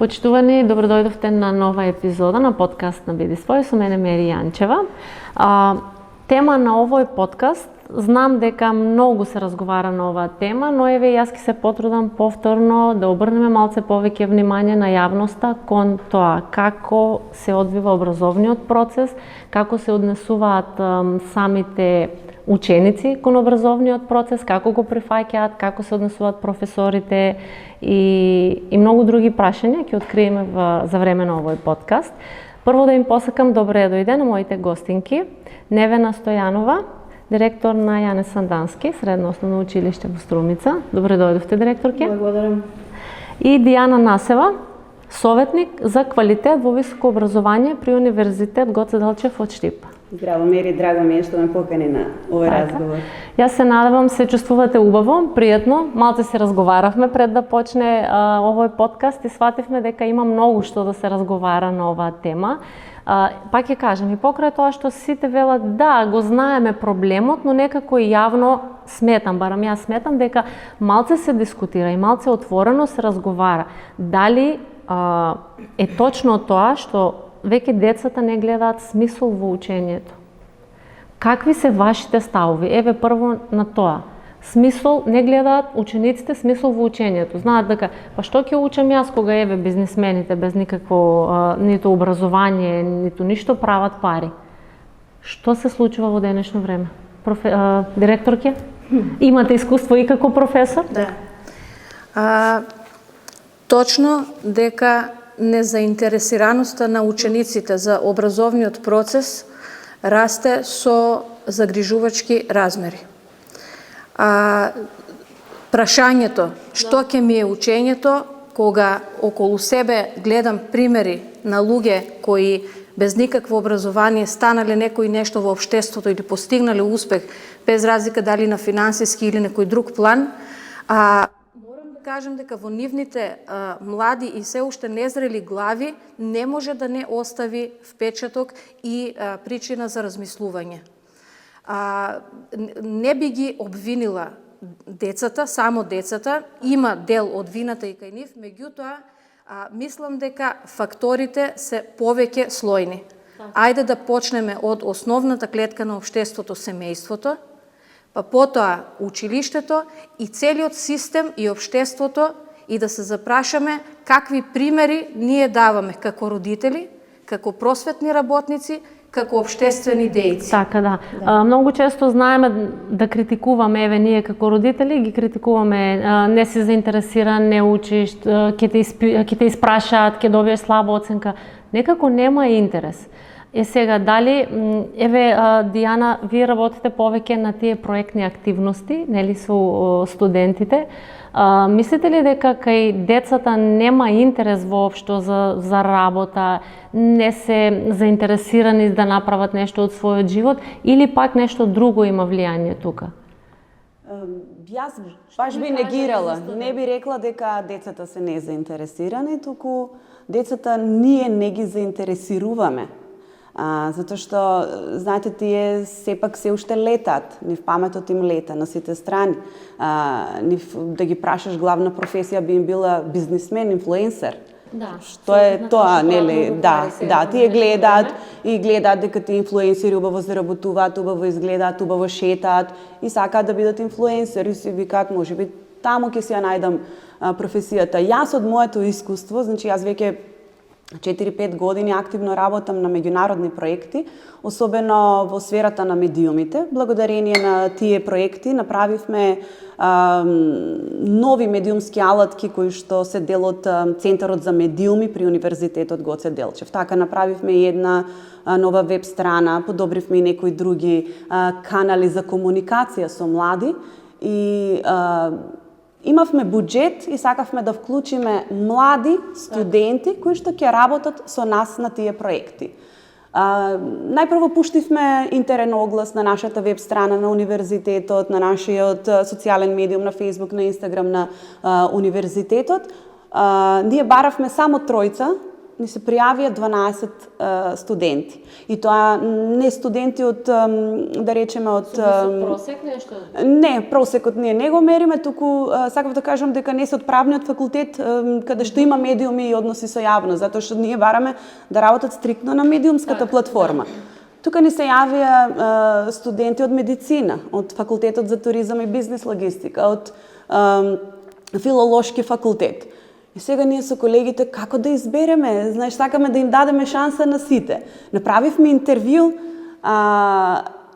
Почитувани, добродојдовте на нова епизода на подкаст на Биди Свој, со мене Мери Јанчева. Тема на овој подкаст, знам дека многу се разговара на оваа тема, но еве јас ќе се потрудам повторно да обрнеме малце повеќе внимание на јавноста кон тоа како се одвива образовниот процес, како се однесуваат самите ученици кон образовниот процес, како го прифаќаат, како се однесуваат професорите и многу други прашања ќе откриеме за време на овој подкаст. Прво да им посакам добре дојде на моите гостинки, Невена Стојанова, директор на Јане Сандански, Средно основно училиште во Струмица. Добре дојдовте, директорке. Благодарам. И Дијана Насева, советник за квалитет во високо образование при Универзитет Гоце Делчев од Штип. Здраво, Мери, драго ми е што ме покани на овој разговор. Јас се надевам се чувствувате убаво, пријатно. Малце се разговаравме пред да почне овој подкаст и свативме дека има многу што да се разговара на оваа тема. Пак ќе кажам, и покрај тоа што сите велат, да, го знаеме проблемот, но некако и јавно сметам, барам јас сметам дека малце се дискутира и малце отворено се разговара. Дали е точно тоа што веќе децата не гледаат смисол во учењето? Какви се вашите ставови? Еве прво на тоа. Смисол, не гледаат учениците смисол во учењето. Знаат дека, па што ќе учам јас кога еве бизнисмените без никакво ниту образование, ниту ништо прават пари? Што се случува во денешно време? Директорке? Имате искуство и како професор? Да. Точно дека незаинтересираноста на учениците за образовниот процес расте со загрижувачки размери. Прашањето што ќе ми е учењето, кога околу себе гледам примери на луѓе кои без никакво образование станале некој нешто во општеството или постигнале успех, без разлика дали на финансиски или некој друг план, морам да кажам дека во нивните млади и се уште незрели глави не може да не остави впечаток и причина за размислување. Не би ги обвинила децата, само децата, има дел од вината и кај нив, меѓутоа мислам дека факторите се повеќе слојни. Ајде да почнеме од основната клетка на општеството, семејството, па потоа училиштето и целиот систем и општеството, и да се запрашаме какви примери ние даваме како родители, како просветни работници, како општествени дејци. Така да. Многу често знаеме да критикуваме, еве ние како родители ги критикуваме, не си заинтересиран, не учиш, ќе те испрашаат, ќе добиеш слаба оценка. Некако нема интерес. Сега, дали, еве, Дијана, вие работите повеќе на тие проектни активности, нели, со студентите. Мислите ли дека кај децата нема интерес воопшто за работа, не се заинтересирани да направат нешто од својот живот, или пак нешто друго има влијание тука? Јас баш би негирала. Не би рекла дека децата се незаинтересирани, туку децата ние не ги заинтересируваме. Затоа што, знаете, тие сепак се уште летаат, нив паметот им лета на сите страни. Нив, да ги прашаш главна професија би им била бизнисмен, инфлуенсер. Да. Што е тоа, нели? Да, тие гледаат и гледаат дека тие инфлуенсери убаво заработуваат, убаво изгледаат, убаво шетаат и сакаат да бидат инфлуенсери, си викаат, можеби таму ќе си ја најдам професијата. Јас од моето искуство, значи јас веќе 4-5 години активно работам на меѓународни проекти, особено во сферата на медиумите. Благодарение на тие проекти направивме нови медиумски алатки кои што се дел од Центарот за медиуми при Универзитетот Гоце Делчев. Така направивме и една нова веб страна, подобривме и некои други канали за комуникација со млади и имавме буџет и сакавме да вклучиме млади студенти кои што ќе работат со нас на тие проекти. Најпрво пуштивме интерен оглас на нашата веб страна на универзитетот, на нашиот социјален медиум на Facebook, на Instagram на универзитетот. Ние баравме само тројца ни се пријавија 12 студенти. И тоа не студенти од, да речеме, од... Просек нешто? Не, просекот ние не го мериме, туку сакав да кажам дека не се од правниот факултет, каде што има медиуми и односи со јавност, затоа што ние бараме да работат стриктно на медиумската платформа. Тука ни се јавија студенти од медицина, од факултетот за туризам и бизнес логистика, од филолошки факултет. И сега ние со колегите како да избереме, знаеш, сакаме да им дадеме шанса на сите. Направивме интервју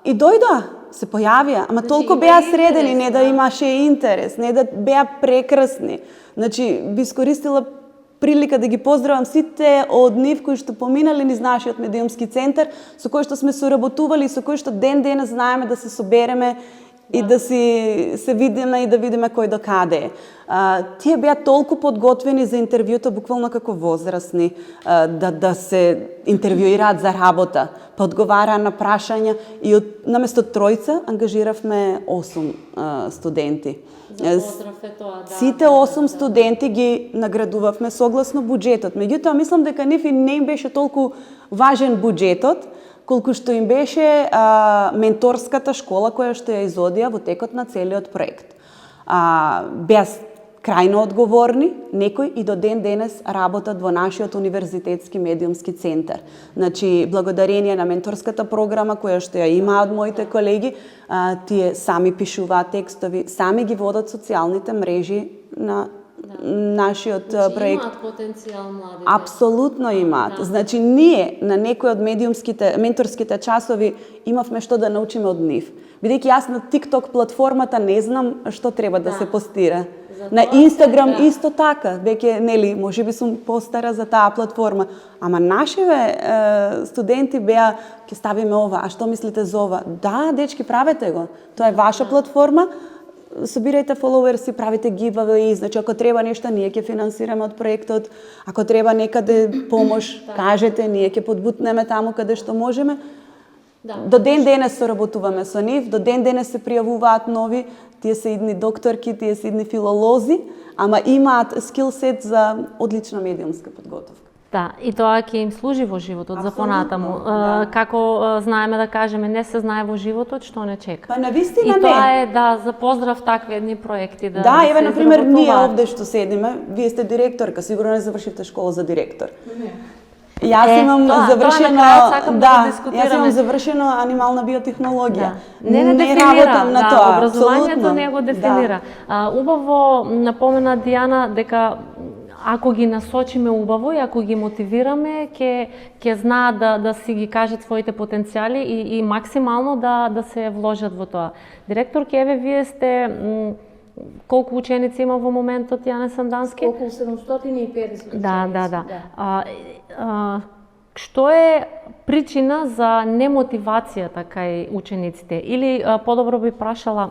и дојдоа, се појавија, ама толку беа средени, не да имаше интерес, не да беа прекрасни. Значи, би искористила прилика да ги поздравам сите од нив кои што поминали низ нашиот медиумски центар, со кои што сме соработували, со кои што ден денес знаеме да се собереме и да се видиме и да видиме кој до каде е. Тие беа толку подготвени за интервјуто, буквално како возрастни, да се интервјуираат за работа, па одговараа на прашања и наместо тројца ангажиравме 8 студенти. За поздрав е тоа, да. Сите 8 студенти ги наградувавме согласно буџетот. Меѓутоа, мислам дека нив и не им беше толку важен буџетот, колку што им беше менторската школа која што ја изодија во текот на целиот проект. Беа крајно одговорни, некои и до ден денес работат во нашиот универзитетски медиумски центар. Значи, благодарение на менторската програма која што ја имаат моите колеги, тие сами пишуваат текстови, сами ги водат социјалните мрежи на нашиот проект. Имаат потенцијал младите. Апсолутно имаат. Значи, ние на некои од менторските часови имавме што да научиме од нив. Бидејќи јас на TikTok платформата не знам што треба да се постира. На Инстаграм исто така, веќе, нели, можеби сум постара за таа платформа, ама нашиве студенти беа, ќе ставиме ова, а што мислите за ова? Да, дечки, правете го. Тоа е ваша платформа, собирајте фоловерси, правите giveaway, значи ако треба нешто, ние ќе финансираме од проектот, ако треба некаде помош, кажете, ние ќе подбутнеме таму каде што можеме. До ден денес соработуваме со нив, до ден денес се пријавуваат нови, тие се идни докторки, тие се идни филолози, ама имаат скилсет за одлична медиумска подготовка. Да, и тоа ќе им служи во животот за понатаму. Како знаеме да кажеме, не се знае во животот што не чека. Па навистина не. И тоа е за поздрав такви едни проекти да Да, еве се например ние изработуваат. овде што седиме, вие сте директорка, сигурно не завршивте школа за директор. Јас имам завршено, јас имам завршено анимална биотехнологија. Не дефинира, работам на тоа. Образованието не го дефинира. Убаво напомена Дијана дека ако ги насочиме убаво и ако ги мотивираме, ќе знаат да си ги кажат своите потенцијали и максимално да се вложат во тоа. Директорки, еве вие сте колку ученици има во моментот, Јане Сандански? Околу 750. Да. Што е причина за немотивацијата кај учениците? Или подобро би прашала,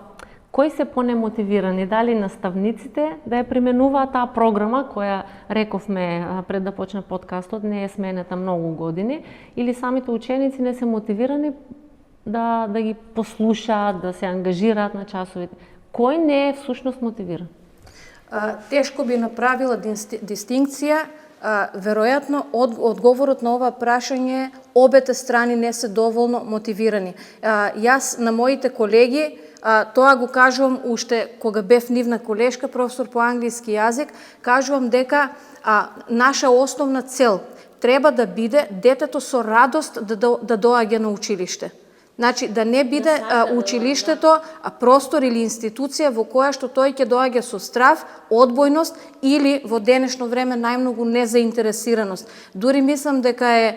кои се понемотивирани? Дали наставниците да ја применуваат таа програма која рековме пред да почне подкастот, не е сменета многу години, или самите ученици не се мотивирани да ги послушаат, да се ангажираат на часовите? Кој не е всушност мотивиран? Тешко би направила дистинкција. Веројатно, одговорот на ова прашање, обете страни не се доволно мотивирани. Јас на моите колеги, тоа го кажувам уште кога бев нивна колешка, професор по англиски јазик, кажувам дека наша основна цел треба да биде детето со радост да доаѓа на училиште. Значи, да не биде училиштето простор или институција во која што тој ќе доаѓа со страв, одбојност или во денешно време најмногу незаинтересираност. Дури мислам дека е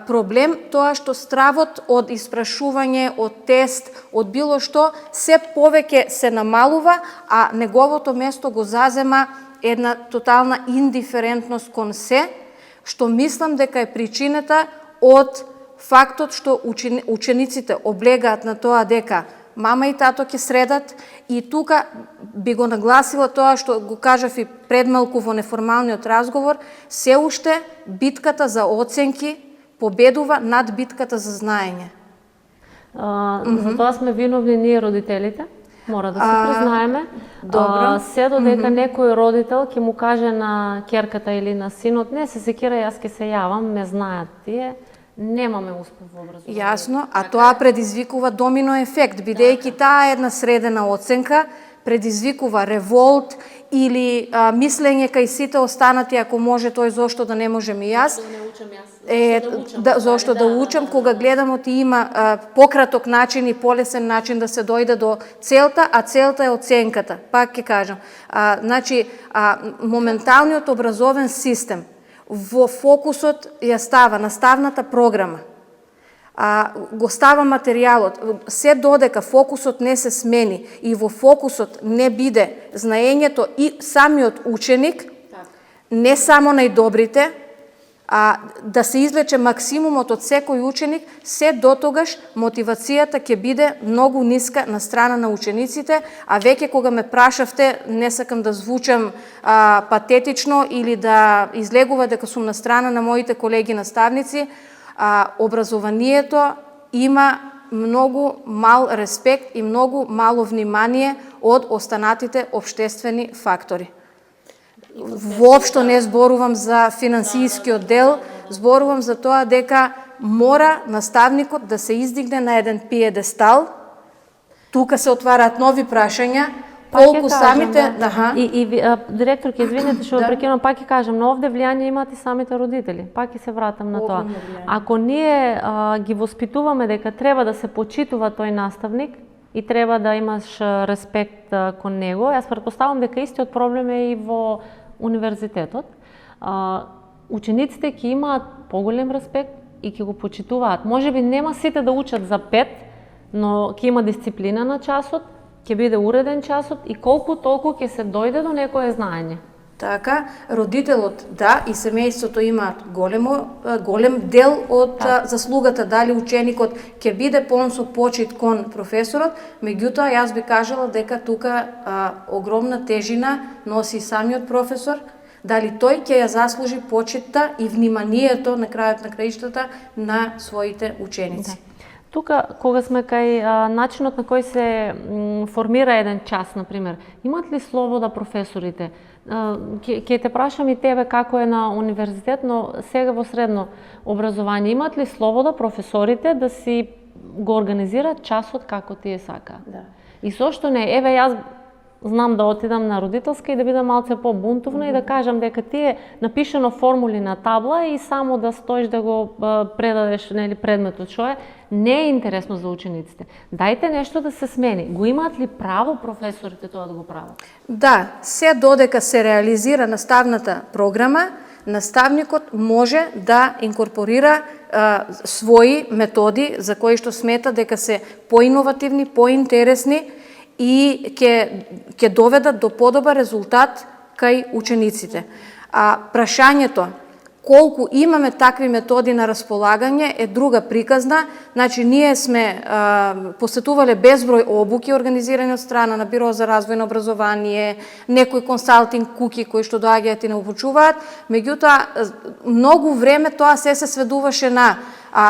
проблем тоа што стравот од испрашување, од тест, од било што, се повеќе се намалува, а неговото место го зазема една тотална индиферентност кон се, што мислам дека е причината од фактот што учениците облегаат на тоа дека мама и тато ќе средат, и тука би го нагласила тоа што го кажав и предмалку во неформалниот разговор, се уште битката за оценки победува над битката за знаење. За тоа сме виновни ние родителите? Мора да се признаеме. Добро. Се додека некој родител ќе му каже на ќерката или на синот, не се секира, јас ќе се јавам, ме знаат тие, немаме успех во образованието. Јасно, а тоа предизвикува домино ефект, бидејќи таа една средена оценка предизвикува револт или мислење кај сите останати, ако може тој, зошто да не можем и јас. Зошто да учам, кога гледам ти има пократок начин и полесен начин да се дојде до целта, а целта е оценката. Пак ќе кажам, значи моменталниот образовен систем во фокусот ја става наставната програма. Го става материјалот, се додека фокусот не се смени и во фокусот не биде знаењето и самиот ученик, не само најдобрите, да се извлече максимумот од секој ученик, се дотогаш мотивацијата ќе биде многу ниска на страна на учениците, а веќе кога ме прашавте, не сакам да звучам патетично или да излегува дека сум на страна на моите колеги наставници, образованието има многу мал респект и многу мало внимание од останатите општествени фактори. Воопшто не зборувам за финансискиот дел, зборувам за тоа дека мора наставникот да се издигне на еден пиедестал. Тука се отвараат нови прашања, колку самите... Директорке, извинете што прекинувам, пак ќе кажам, но овде влијание имаат и самите родители. Пак ќе се вратам на тоа. Ако ние ги воспитуваме дека треба да се почитува тој наставник и треба да имаш респект кон него, јас претпоставам дека истиот проблем е и во универзитетот. Учениците ќе имаат поголем респект и ќе го почитуваат. Можеби нема сите да учат за 5, но ќе има дисциплина на часот, ќе биде уреден часот и колку толку ќе се дојде до некое знаење. Така, родителот и семејството имаат голем дел од заслугата, дали ученикот ќе биде полн со почит кон професорот, меѓутоа јас би кажала дека тука огромна тежина носи самиот професор, дали тој ќе ја заслужи почитта и вниманието на крајот на краиштата на своите ученици. Тука, кога сме кај начинот на кој се формира еден час, например, имат ли слобода професорите? Ќе те прашам и тебе како е на универзитет, но сега во средно образование, имат ли слобода професорите да си го организираат часот како тие сакаат? Да. И зошто не? Еве, јас знам да отидам на родителска и да бидам малце по-бунтовна и да кажам дека тие напишано формули на табла и само да стоиш да го предадеш предметот што е, не е интересно за учениците. Дајте нешто да се смени. Го имаат ли право професорите тоа да го прават? Да, се додека се реализира наставната програма, наставникот може да инкорпорира своји методи за кои што смета дека се поиновативни, поинтересни и ќе доведат до подобар резултат кај учениците. Прашањето колку имаме такви методи на располагање е друга приказна. Значи, ние сме посетувале безброј обуки организирани од страна на Биро за развој на образование, некои консалтинг куки кои што доаѓаат и не обучуваат, меѓутоа многу време тоа се сведуваше на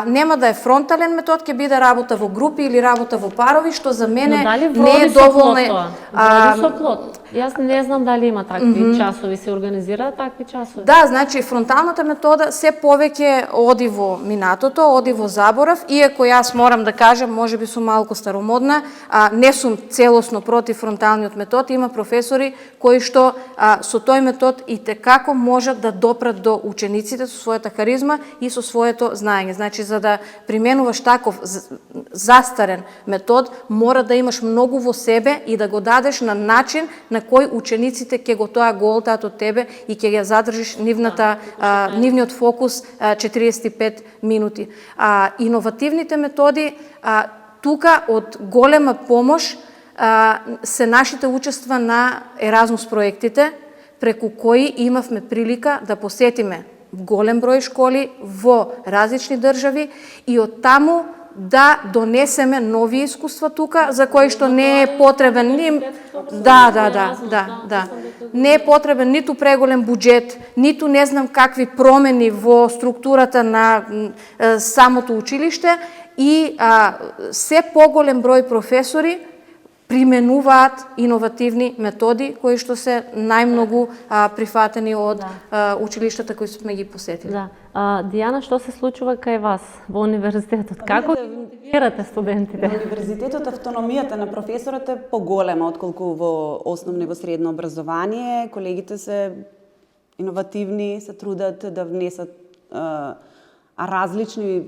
нема да е фронтален метод, ќе биде работа во групи или работа во парови, што за мене не е доволно. Вроди со плот. Јас не знам дали има такви часови, се организираат такви часови. Да, значи фронталната метода се повеќе оди во минатото, оди во заборав, иако јас морам да кажам, можеби сум малку старомодна, не сум целосно против фронталниот метод, има професори кои што со тој метод и текако можат да допрат до учениците со својата харизма и со своето знаење. Значи, за да применуваш таков застарен метод, мора да имаш многу во себе и да го дадеш на начин на кој учениците ќе го голтаат од тебе и ќе ја задржиш нивниот фокус 45 минути. Иновативните методи, тука од голема помош се нашите учества на Еразмус проектите, преку кои имавме прилика да посетиме голем број школи во различни држави и од таму да донесеме нови искуства тука, за кои што не е потребен не е потребен ниту преголем буџет, ниту не знам какви промени во структурата на самото училиште и се поголем број професори применуваат иновативни методи кои што се најмногу прифатени од училиштата кои сме ги посетили. Да. Дијана, што се случува кај вас во универзитетот? Како ги мотивирате студентите? На универзитетот автономијата на професорот е поголема отколку во основно и во средно образование. Колегите се иновативни, се трудат да внесат различни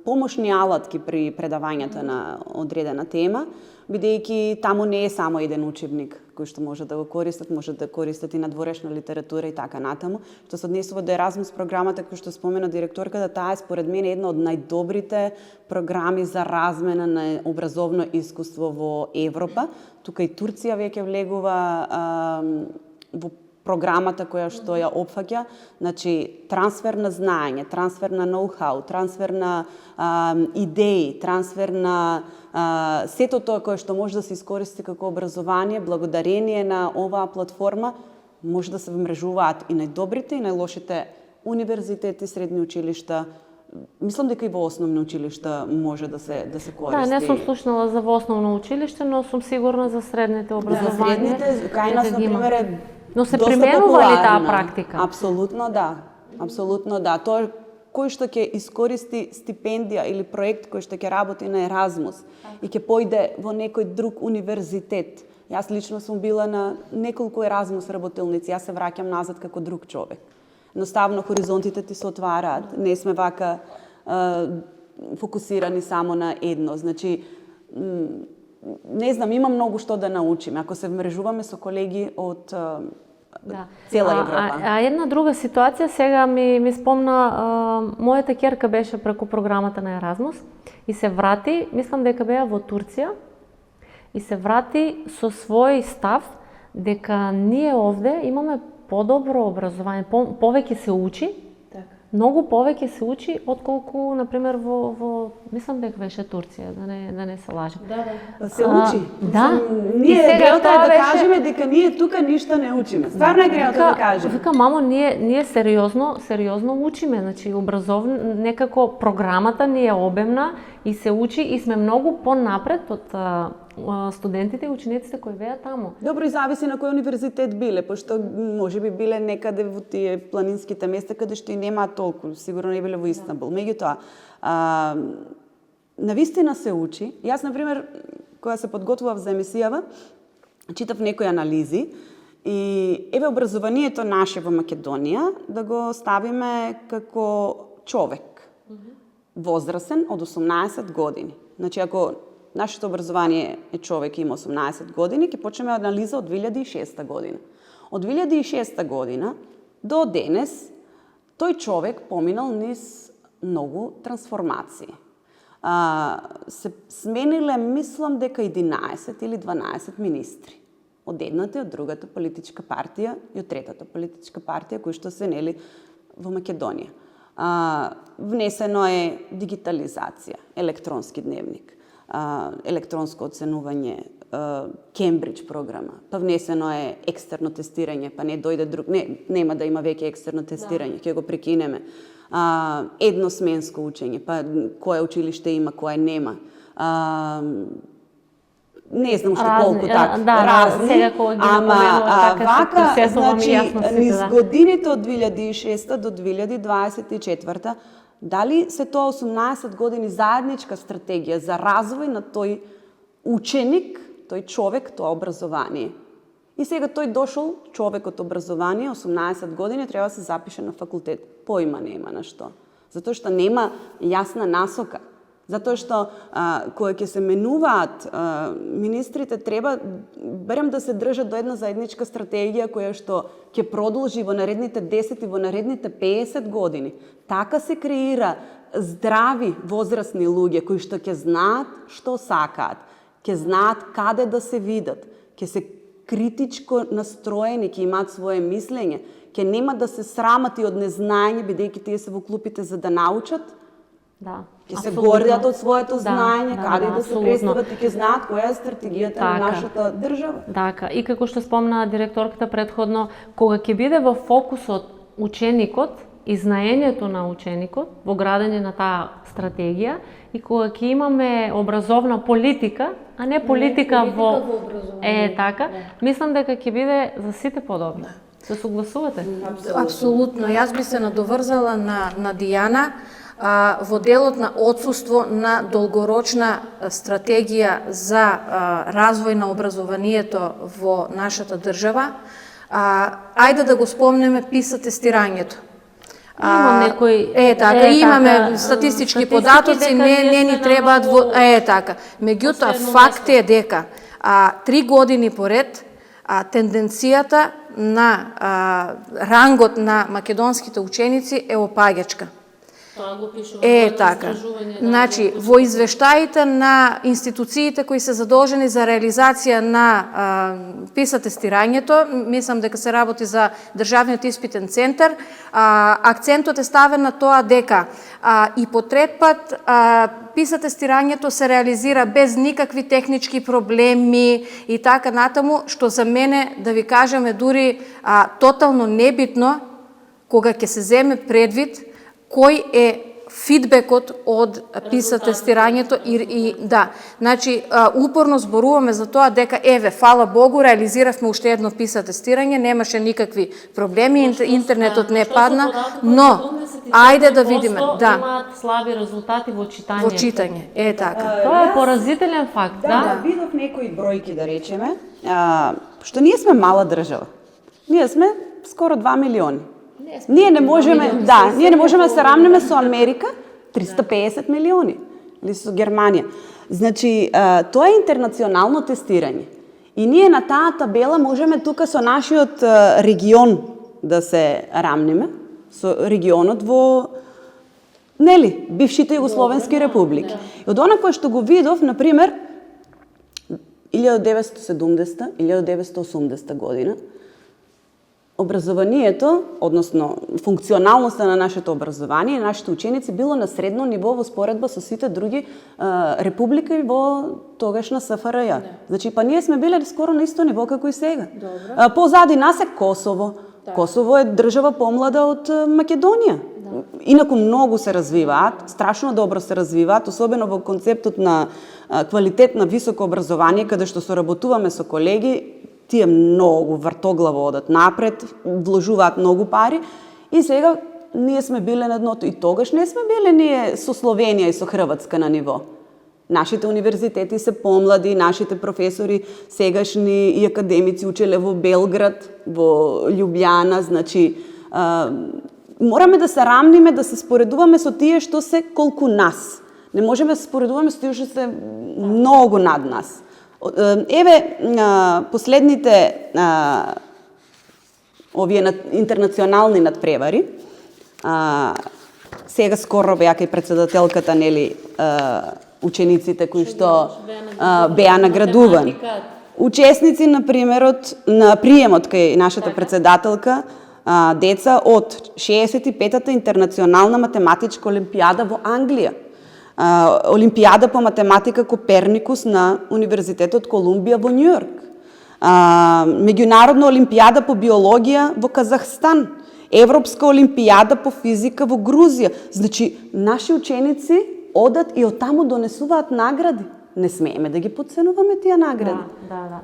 помошни алатки при предавањата на одредена тема, бидејќи таму не е само еден учебник кој што може да го користат, може да користат и надворешна литература и така натаму. Што се однесува до Еразмус програмата, кој што спомена директорката, таа е според мене една од најдобрите програми за размена на образовно искуство во Европа. Тука и Турција веќе влегува во програмата која што ја опфаќа, значи трансфер на знаење, трансфер на ноу-хау, трансфер на идеи, трансфер на сето тоа кое што може да се искористи како образование, благодарение на оваа платформа, може да се вмрежуваат и најдобрите и најлошите универзитети, средни училишта. Мислам дека и во основни училишта може да се користи. Да, не сум слушнала за во основно училиште, но сум сигурна за средните образование. За средните, кај нас, например, е но се доста применува ли таа популарна. практика? Апсолутно да. Апсолутно да. Тоа кој што ќе искористи стипендија или проект кој што ќе работи на Еразмус и ќе појде во некој друг универзитет. Јас лично сум била на неколку Еразмус работилници, јас се враќам назад како друг човек. Едноставно хоризонтите ти се отвараат. Не сме вака фокусирани само на едно. Значи, не знам, има многу што да научиме. Ако се вмрежуваме со колеги од цела Европа. Една друга ситуација сега ми спомна, мојата ќерка беше преку програмата на Еразмус и се врати, мислам дека беа во Турција, и се врати со свој став дека ние овде имаме подобро образование, повеќе се учи, многу повеќе се учи отколку на пример во мислам дека беше Турција, да не се лажем. Да се учи. Да. Ние сега греото е да кажеме дека ние тука ништо не учиме. Стварно е греото да кажеме. Вика, мамо, ние сериозно учиме, значи некако програмата ни е обемна и се учи и сме многу понапред од студентите и учениците кои беа таму. Добро, и зависи на кој универзитет биле, пошто можеби биле некаде во тие планинските места каде што и нема толку, сигурно не биле во Истанбул. Меѓутоа, навистина се учи. Јас, например, кога се подготвував за емисијава, читав некои анализи и еве образованието наше во Македонија да го ставиме како човек. Возрастен од 18 години. Значи, ако нашето образование е човек и има 18 години, ќе почнеме анализа од 2006 година. Од 2006 година до денес тој човек поминал низ многу трансформации. Се смениле, мислам дека 11 или 12 министри. Од едната и од другата политичка партија и од третата политичка партија кои што се нели во Македонија. Внесено е дигитализација, електронски дневник, електронско оценување, Кембридж програма, па внесено е екстерно тестирање, па не дојде друг, нема да има веќе екстерно тестирање, ќе го прекинеме. Едносменско учење, па кое училиште има, кое нема. Не знам што колку така, разни, сега кога ги ама вака, значи, низ да. годините од 2006 до 2024, дали се тоа 18 години заедничка стратегија за развој на тој ученик, тој човек, тоа образование. И сега тој дошол, човекот образование, 18 години, треба да се запише на факултет. Поима нема на што. Затоа што нема јасна насока. Затоа што кога ќе се менуваат министрите, треба берем да се држат до една заедничка стратегија која што ќе продолжи во наредните 10 и во наредните 50 години. Така се креира здрави возрастни луѓе кои што ќе знаат што сакаат, ќе знаат каде да се видат, ќе се критичко настроени, ќе имаат свое мислење, ќе нема да се срамат и од незнаење, бидејќи тие се во клупите за да научат. Да. Ќе се гордат од своето знаење, каде да се представат и ќе знаат која е стратегијата на нашата држава. Така, и како што спомна директорката претходно, кога ќе биде во фокусот ученикот, и знаењето на ученикот во градење на таа стратегија и кога ќе имаме образовна политика, а не политика во така, мислам дека ќе биде за сите подобно. Се согласувате? Апсолутно. Јас би се надоврзала на Дијана во делот на отсуство на долгорочна стратегија за развој на образованието во нашата држава. Ајде да го спомнеме PISA тестирањето. Има некои така, имаме статистички податоци, не ни требаат така. Меѓутоа факт е дека 3 години поред тенденцијата на рангот на македонските ученици е опаѓачка. Тоа го пишува така. Значи, во извештаите на институциите кои се задолжени за реализација на PISA тестирањето, мислам дека се работи за Државниот испитен центар, акцентот е ставен на тоа дека и по трет пат PISA тестирањето се реализира без никакви технички проблеми и така натаму, што за мене, да ви кажеме, дури тотално небитно кога ќе се земе предвид кој е фидбекот од PISA тестирањето и да, значи упорно зборуваме за тоа дека фала Богу, реализиравме уште едно PISA тестирање, немаше никакви проблеми, интернетот не падна, но ајде да видиме, имаат слаби резултати во читање. Во читање, така. Тоа е поразителен факт, да. Видов некои бројки, да речеме, што ние сме мала држава. Ние сме скоро 2 милиони. Ние не можеме да се рамнеме со Америка, 350 милиони, или со Германија. Значи, тоа е интернационално тестирање. И ние на таа табела можеме тука со нашиот регион да се рамнеме, со регионот во бившите југословенски републики. И од она кое што го видов, например, 1970-1980 година, образованието, односно функционалноста на нашето образование и нашите ученици било на средно ниво во споредба со сите други републики во тогашна СФРЈ. Значи, па ние сме биле скоро на исто ниво како и сега. Позади нас е Косово. Косово е држава помлада од Македонија. Инаку многу се развиваат, страшно добро се развиваат, особено во концептот на квалитет на високо образование, каде што соработуваме со колеги, тие многу вртоглаво одат напред, вложуваат многу пари и сега ние сме биле на дното. И тогаш не сме биле ние со Словенија и со Хрватска на ниво. Нашите универзитети се помлади, нашите професори сегашни и академици учеле во Белград, во Љубљана, значи мораме да се рамниме, да се споредуваме со тие што се колку нас. Не можеме да се споредуваме со тие што се многу над нас. Последните овие интернационални надпревари, сега скоро беа кај председателката, учениците кои што беа наградувани. Учесници на приемот кај нашата председателка, деца од 65-та интернационална математичка олимпијада во Англија, Олимпијада по математика Коперникус на Универзитетот Колумбија во Њујорк, Меѓународна олимпијада по биологија во Казахстан, Европска олимпијада по физика во Грузија. Значи, наши ученици одат и оттаму донесуваат награди. Не смееме да ги подценуваме тие награди.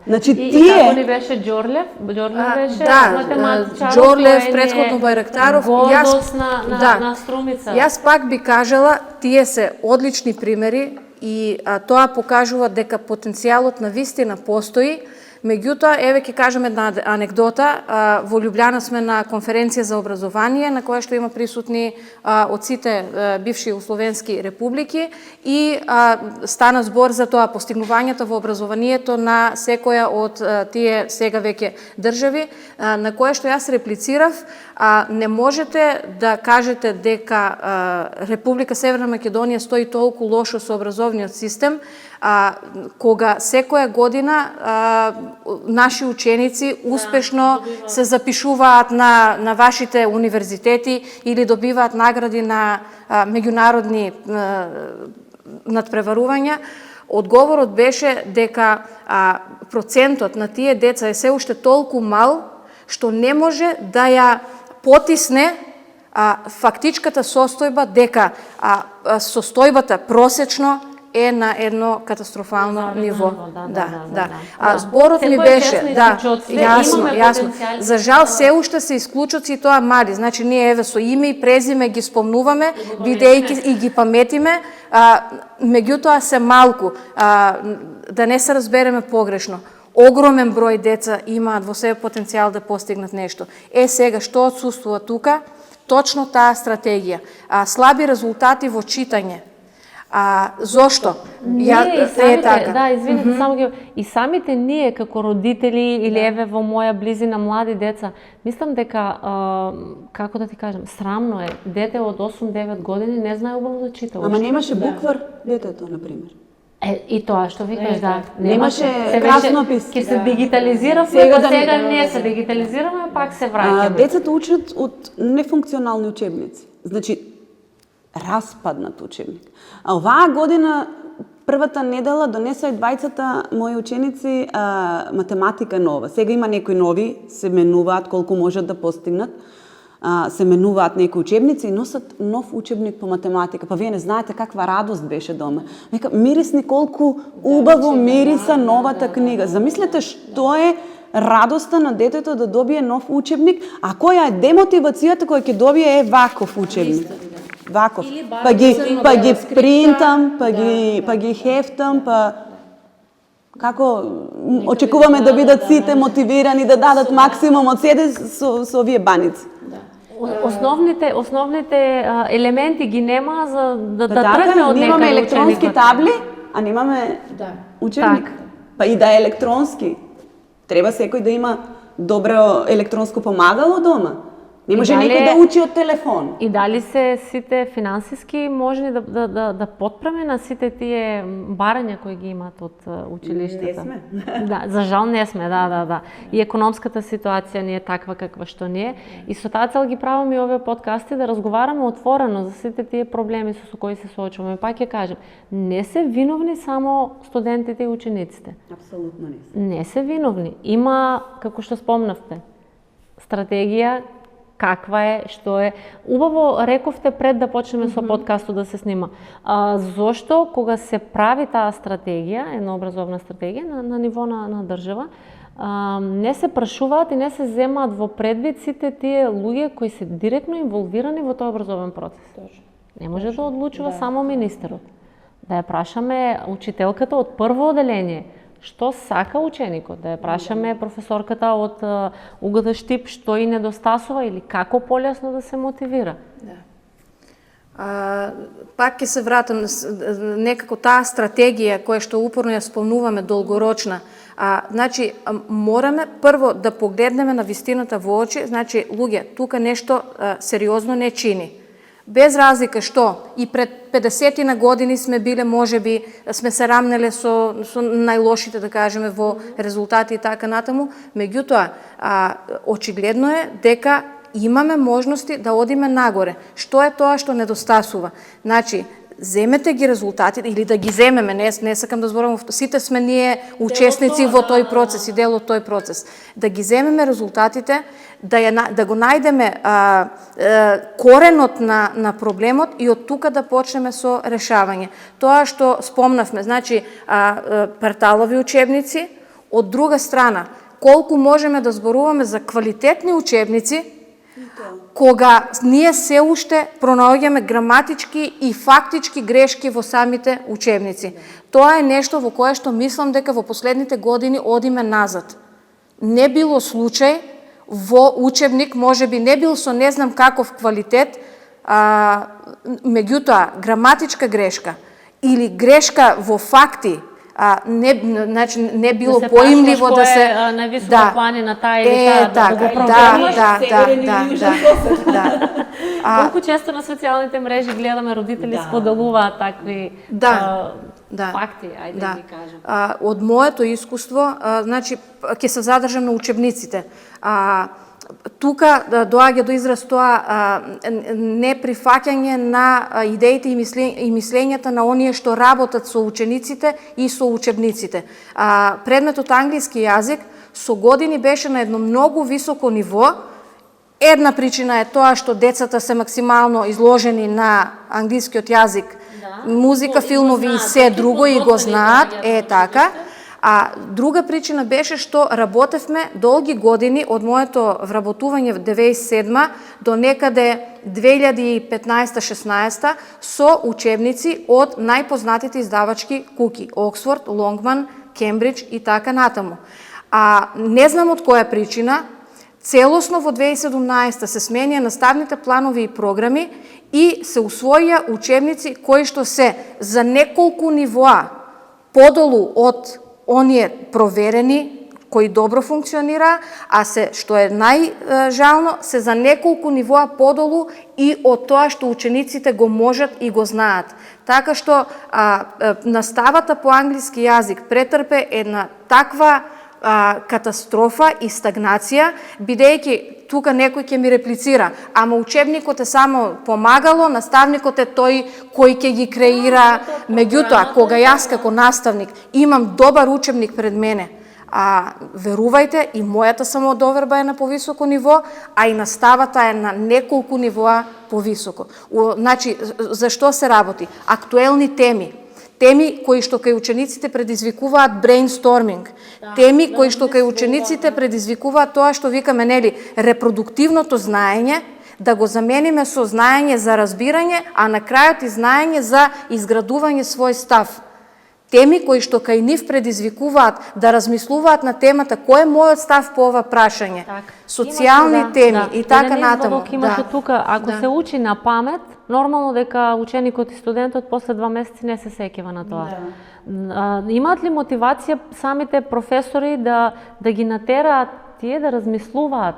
Значи, и како ли беше Џорлев? Џорлев беше математичар, Џорлев, претходно Байрактаров. Гордост на Струмица. Јас пак би кажала, тие се одлични примери и тоа покажува дека потенцијалот на вистина постои. Меѓутоа, ќе кажем една анекдота. Во Љубљана сме на конференција за образование, на која што има присутни од сите бивши југословенски републики и стана збор за тоа постигнувањата во образованието на секоја од тие сега веќе држави, на која што јас реплицирав, не можете да кажете дека Република Северна Македонија стои толку лошо со образовниот систем, кога секоја година наши ученици успешно се запишуваат на вашите универзитети или добиваат награди на меѓународни надпреварувања. Одговорот беше дека процентот на тие деца е се уште толку мал што не може да ја потисне фактичката состојба дека состојбата просечно е на едно катастрофално ниво. Да. Зборот ми беше, јасно. потенцијали. За жал се уште се исклучоци тоа мали. Значи ние еве со име и презиме ги спомнуваме, бидејќи и ги паметиме, меѓутоа се малку. Да не се разбереме погрешно. Огромен број деца имаат во себе потенцијал да постигнат нешто. Сега што отсуствува тука? Точно таа стратегија. Слаби резултати во читање. Зошто? Извините, само ги... И самите ние како родители или еве во моја близина млади деца, мислам дека, како да ти кажам, срамно е. Дете од 8-9 години не знае убаво да чита. Ама немаше буквар детето, например. И тоа што викаш, да. Немаше краснопис. Ке се дигитализиравме, сега не се дигитализираме, пак се враќаме. Децата учат од нефункционални учебници. Значи, распаднат учебник. А оваа година, првата недела, донесоа и двајцата мои ученици математика нова. Сега има некои нови, се менуваат колку можат да постигнат. Се менуваат некои учебници и носат нов учебник по математика. Па вие не знаете каква радост беше дома. Века, мирисни колку убаво мириса новата книга. Замислете што е радоста на детето да добие нов учебник, а која е демотивацијата која ќе добие е ваков учебник. Ваков. Па ги принтам, па ги хефтам, па како очекуваме да бидат сите мотивирани да дадат максимум од себе со овие баници. Основните елементи ги нема за да тргне од некај. Немаме електронски табли, а немаме учебник. Па и да е електронски. Треба секој да има добро електронско помагало дома. Не може некој да учи од телефон. И дали се сите финансиски можни да потпреме на сите тие барања кои ги имаат од училиштата? Не сме. Да, за жал не сме, да. И економската ситуација не е таква каква што не е. И со таа цел ги правиме овие подкасти да разговараме отворено за сите тие проблеми со кои се соочуваме. Пак ќе кажем, не се виновни само студентите и учениците. Апсолутно не се. Не се виновни. Има, како што спомнавте, стратегија, каква е, што е. Убаво рековте пред да почнеме со подкастот да се снима. Зошто кога се прави таа стратегија, една образовна стратегија на ниво на држава, не се прашуваат и не се земаат во предвид сите тие луѓе кои се директно инволвирани во тој образовен процес. Точно. Не може да одлучува само министерот. Да ја прашаме учителката од прво оделение, што сака ученикот, да ја прашаме професорката од УГД Штип што и недостасува или како полесно да се мотивира. Пак ќе се вратам некако таа стратегија која што упорно ја спомнуваме долгорочна. Значи мораме прво да погледнеме на вистината во очи, значи луѓе, тука нешто сериозно не чини. Без разлика што и пред 50 години сме биле, можеби, сме се рамнеле со најлошите, да кажеме, во резултати и така натаму, меѓутоа, очигледно е дека имаме можности да одиме нагоре. Што е тоа што недостасува? Значи, земете ги резултатите или да ги земеме, не сакам да зборам, сите сме ние учесници во тој процес и дел од тој процес. Да ги земеме резултатите, да го најдеме коренот на проблемот и од тука да почнеме со решавање. Тоа што спомнавме, значи парталови учебници, од друга страна, колку можеме да зборуваме за квалитетни учебници, кога ние се уште пронаоѓаме граматички и фактички грешки во самите учебници. Тоа е нешто во кое што мислам дека во последните години одиме назад. Не било случај во учебник, можеби не бил со не знам каков квалитет, меѓутоа граматичка грешка или грешка во факти, не било поимливо да се највисока планина таа или таа да го провериш. Колку често на социјалните мрежи гледаме родители споделуваат такви факти, ајде да ги кажем. Од моето искуство, значи ќе се задржам на учебниците. Тука доаѓа до израз тоа неприфаќање на идеите и мислењата на оние што работат со учениците и со учебниците. Предметот англиски јазик со години беше на едно многу високо ниво, Една причина е тоа што децата се максимално изложени на англискиот јазик, музика, филмови и се друго и го знаат, така. А друга причина беше што работевме долги години од моето вработување в 97 до некаде 2015-16 со учебници од најпознатите издавачки куки: Оксфорд, Лонгман, Кембридж и така натаму. А не знам од која причина, целосно во 2017 се сменија наставните планови и програми и се усвоија учебници кои што се за неколку нивоа подолу од оние проверени, кои добро функционира, а се, што е најжално, се за неколку нивоа подолу и од тоа што учениците го можат и го знаат. Така што наставата по англиски јазик претрпе една таква катастрофа и стагнација, бидејќи тука некој ќе ми реплицира, ама учебникот е само помагало, наставникот е тој кој ќе ги креира. Меѓутоа, кога јас како наставник имам добар учебник пред мене, верувајте, и мојата самодоверба е на повисоко ниво, а и наставата е на неколку нивоа повисоко. Значи, за што се работи? Актуелни теми. Теми кои што кај учениците предизвикуваат брейнсторминг, теми кои што кај учениците предизвикуваат тоа што викаме, нели, репродуктивното знаење, да го замениме со знаење за разбирање, а на крајот и знаење за изградување свој став. Теми кои што кај нив предизвикуваат да размислуваат на темата кој е мојот став по ова прашање. Социјални теми и така натаму. Имаше тука, ако се учи на памет, нормално дека ученикот и студентот после 2 месеци не се сеќава на тоа. Имаат ли мотивација самите професори да ги натераат тие да размислуваат?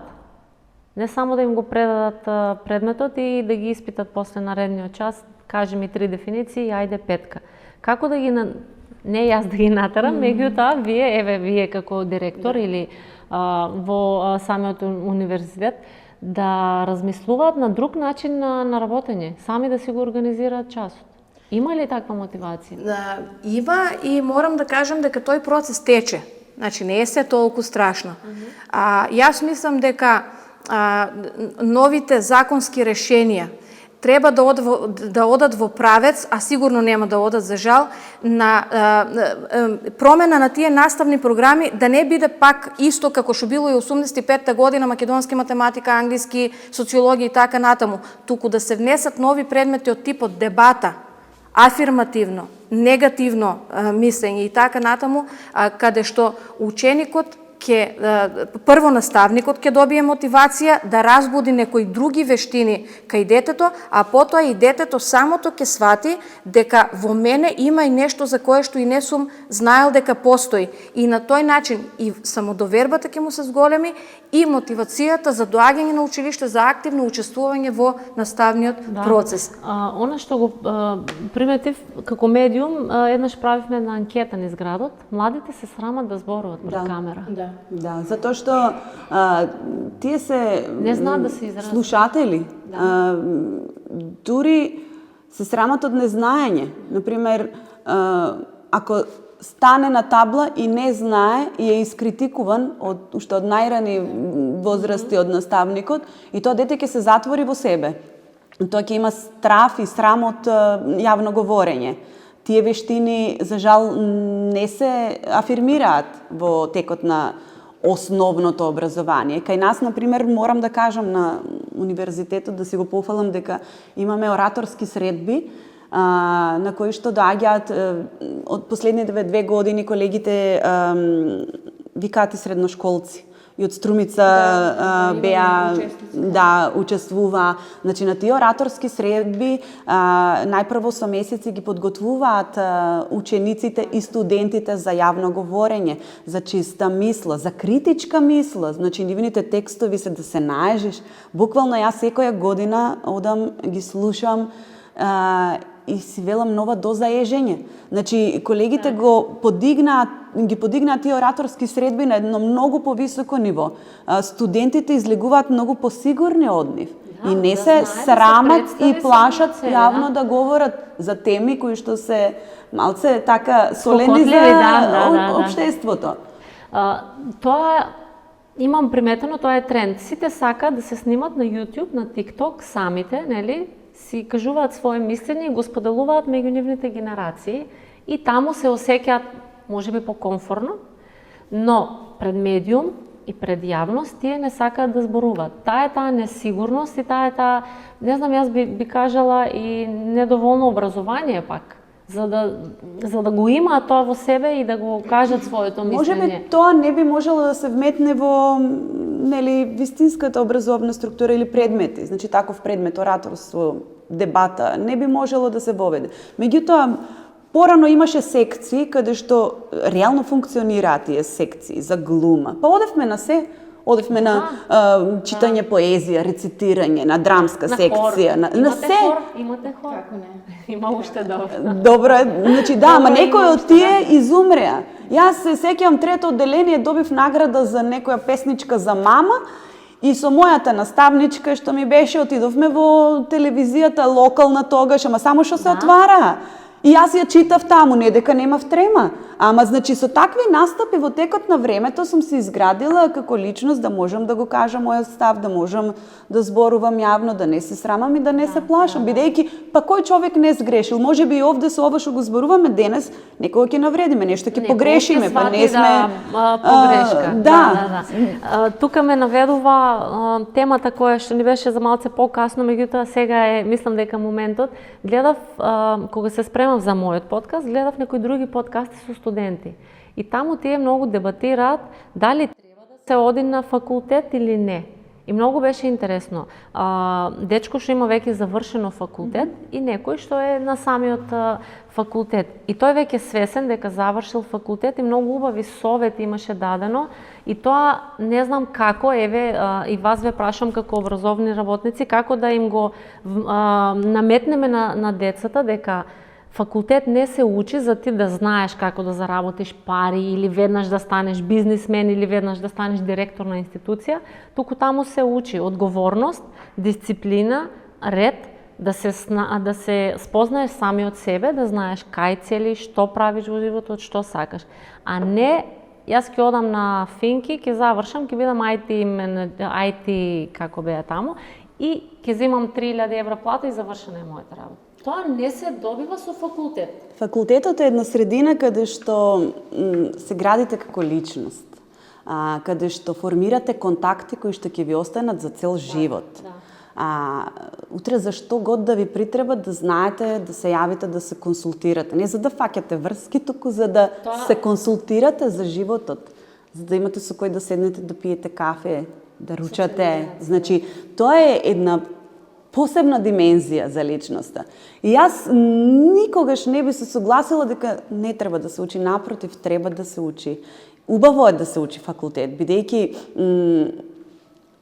Не само да им го предадат предметот и да ги испитат после наредниот час, кажи ми 3 дефиниции, ајде 5. Како да ги не јас да ги натерам, меѓутоа вие како директор или во самиот универзитет да размислуваат на друг начин на работење, сами да си го организираат часот. Има ли таква мотивација? Има, и морам да кажам дека тој процес тече. Значи не е се толку страшно. Јас мислам дека новите законски решенија треба да одат во правец, а сигурно нема да одат за жал, на промена на тие наставни програми, да не биде пак исто како што било и 85-та година македонски математика, англиски, социологија и така натаму, туку да се внесат нови предмети од типот дебата, афирмативно, негативно мислење и така натаму, каде што ученикот прво наставникот ќе добие мотивација да разбуди некои други вештини кај детето, а потоа и детето самото ќе свати дека во мене има и нешто за кое што и не сум знаел дека постои. И на тој начин и самодовербата ќе му се зголеми и мотивацијата за доаѓање на училиште, за активно учествување во наставниот процес. Она што го приметив како медиум, еднаш правивме една анкета низ градот, младите се срамат да зборуваат пред камера. Да, затоа што тие се не знаат да се изразат. Слушатели. Дури се срамат од незнаење. Например, ако стане на табла и не знае и е искритикуван уште од најрани возрасти од наставникот, и тоа дете ќе се затвори во себе. Тоа ќе има страф и срам од јавно говорење. Тие вештини, за жал, не се афирмираат во текот на основното образование. Кај нас, например, морам да кажам на универзитетот, да си го пофалам дека имаме ораторски средби, на кои што доаѓаат од последните 2 години колегите викаат и средношколци. И од Струмица беа учествува. Значи на тие ораторски средби најпрво со месеци ги подготвуваат учениците и студентите за јавно говорење, за чиста мисла, за критичка мисла. Значи нивните текстови се да се наежиш. Буквално јас секоја година одам ги слушам и си велам нова доза ежење. Значи, колегите ги подигнаат тие ораторски средби на едно многу повисоко ниво. Студентите излегуваат многу посигурни од нив. И не се срамат и плашат јавно да говорат за теми кои што се малце така солени за општеството. Тоа имам приметено, тоа е тренд. Сите сакаат да се снимат на YouTube, на TikTok, самите, нели? Си кажуваат своje мислење и го споделуваат меѓу нивните генерации и таму се осеќаат можеби покомфорно, но пред медиум и пред јавност тие не сакаат да зборуваат. Таа е таа несигурност и таа е таа, не знам, јас би кажала и недоволно образование пак. За да го имаат тоа во себе и да го кажат своето мислење. Можеби тоа не би можело да се вметне во вистинската образовна структура или предмети. Значи таков предмет, ораторство, дебата, не би можело да се воведе. Меѓутоа, порано имаше секции каде што реално функционираат тие секции за глума. Па одевме на се. Одевме на читање поезија, рецитирање, на драмска секција, на се. Имате хор? Како не? Има уште добро. Добро, значи да, ама некои од тие изумреа. Јас се сеќавам трето одделение, добив награда за некоја песничка за мама и со мојата наставничка што ми беше, отидовме во телевизијата локална тогаш, ама само што се отвара. И јас ја читав таму, не дека немав трема. Ама, значи, со такви настапи во текот на времето сум се изградила како личност да можам да го кажам мојот став, да можам да зборувам јавно, да не се срамам и да не се плашам, бидејќи па кој човек не сгрешил? Можеби и овде со ова што го зборуваме денес, некој ќе навредиме, нешто ќе погрешиме, па не сме погрешка. Да. Тука ме наведува темата која што ни беше за малце покасно, меѓутоа сега е, мислам дека моментот. Гледав кога се спремав за мојот подкаст, гледав некои други подкасти со студенти. И таму тие многу дебатираат дали треба да се оди на факултет или не. И многу беше интересно. Дечко што има веќе завршено факултет и некој што е на самиот факултет. И тој веќе свесен дека завршил факултет и многу убави совети имаше дадено. И тоа не знам како, еве и вас ве прашам како образовни работници, како да им го наметнеме на децата дека факултет не се учи за ти да знаеш како да заработиш пари или веднаш да станеш бизнисмен или веднаш да станеш директор на институција, туку таму се учи одговорност, дисциплина, ред, да се спознаеш самиот себе, да знаеш кај целиш, што правиш во животот, што сакаш. А не јас ќе одам на финки, ќе завршам, ќе бидам IT како беа таму и ќе земам 3000 евра плата и завршена е мојата работа. Тоа не се добива со факултет. Факултетот е една средина каде што се градите како личност, каде што формирате контакти кои што ќе ви останат за цел живот. Утре за што год да ви притреба, да знаете, да се јавите, да се консултирате. Не за да фаќате врски, туку за да се консултирате за животот. За да имате со кој да седнете да пиете кафе, да ручате. Значи, тоа е една посебна димензија за личноста. И јас никогаш не би се согласила дека не треба да се учи, напротив, треба да се учи. Убаво е да се учи факултет, бидејќи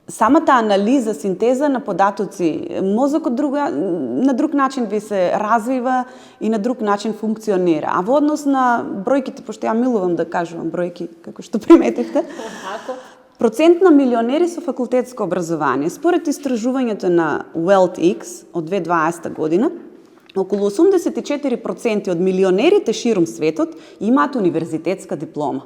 самата анализа, синтеза на податоци, мозокот на друг начин ви се развива и на друг начин функционира. А во однос на бројките, пошто ја милувам да кажувам бројки, како што приметивте, процент на милионери со факултетско образование. Според истражувањето на WealthX од 2020 година, околу 84% од милионерите ширум светот имаат универзитетска диплома.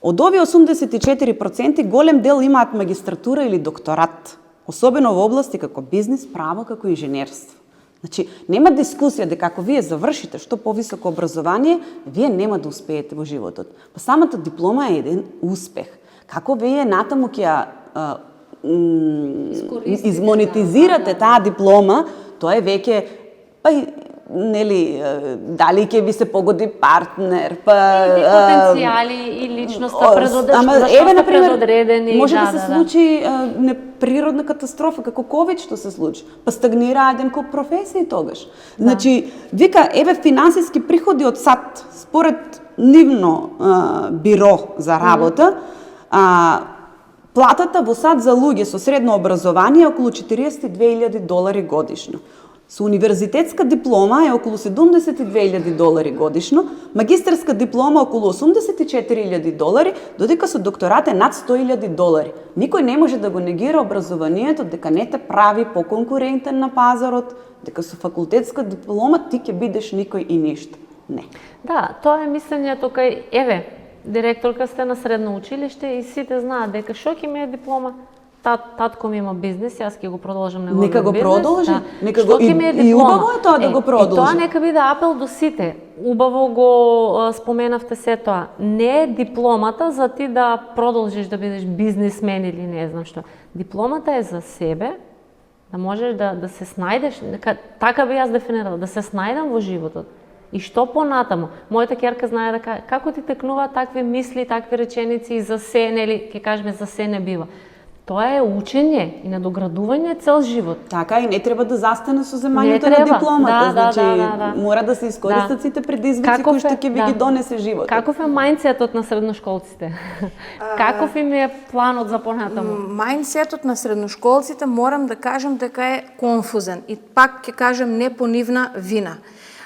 Од овие 84% голем дел имаат магистратура или докторат, особено во области како бизнис, право, како инженерство. Значи, нема дискусија дека ако вие завршите што повисоко образование, вие нема да успеете во животот. Па самата диплома е еден успех. Како вие натаму ќе ја измонетизирате таа диплома, тоа е веќе дали ќе ви се погоди партнер, и потенцијали и личноста предодредени. Може да се случи неприродна катастрофа, како ковид што се случи. Па стагнира еден куп професии тогаш. Значи, вика, еве финансиски приходи од САД, според нивно биро за работа, платата во САД за луѓе со средно образование е околу $42,000 годишно. Со универзитетска диплома е околу $72,000 годишно, магистарска диплома околу $84,000, додека со докторат е над $100,000. Никој не може да го негира образованието, дека не те прави поконкурентен на пазарот, дека со факултетска диплома ти ќе бидеш никој и ништо. Не. Да, тоа е мислењето кај, еве, директорка сте на средно училиште и сите знаат дека што ќе ми е диплома, татко ми има бизнес, јас ќе го продолжам неговиот Нека го бизнес. продолжи, нека Што го ќе ми е и диплома? убаво е тоа да го продолжи. И тоа нека биде апел до сите. Убаво го споменавте се тоа. Не е дипломата за ти да продолжиш да бидеш бизнесмен или не знам што. Дипломата е за себе, да можеш да се снајдеш, така би јас дефинирала, да се снајдам во животот. И што понатаму? Мојата ќерка знае да каже, како ти текнуваат такви мисли, такви реченици и за се, нели, ќе кажеме за се не бива. Тоа е учење и надоградување цел живот. Така и не треба да застане со земањето на дипломата, значи мора да се искористат сите предизвици кои што ќе ви ги донесе животот. Каков е мајндсетот на средношколците? Каков им е планот за понатаму? Мајндсетот на средношколците морам да кажам дека е конфузен и пак ќе кажам не по нивна вина.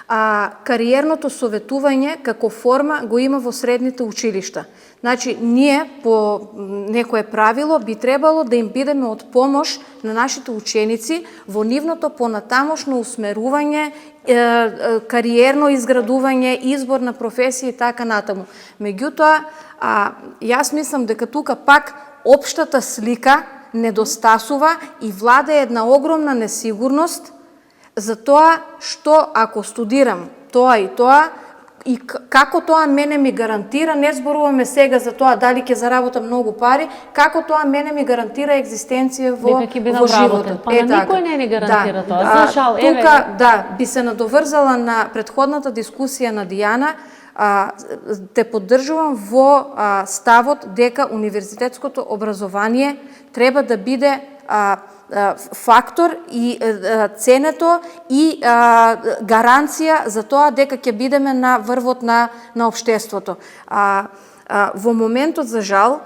Кариерното советување како форма го има во средните училишта. Значи, ние по некое правило би требало да им бидеме од помош на нашите ученици во нивното понатамошно усмерување, кариерно изградување, избор на професија и така натаму. Меѓутоа, јас мислам дека тука пак општата слика недостасува и влада една огромна несигурност за тоа што ако студирам тоа и како тоа мене ми гарантира, не зборуваме сега за тоа дали ќе заработам многу пари, како тоа мене ми гарантира екзистенција во животот. Па на никој не ни гарантира тоа. За жал, тука, би се надоврзала на претходната дискусија на Дијана, те поддржувам во ставот дека универзитетското образование треба да биде фактор и ценето и гаранција за тоа дека ќе бидеме на врвот на општеството. Во моментот, за жал,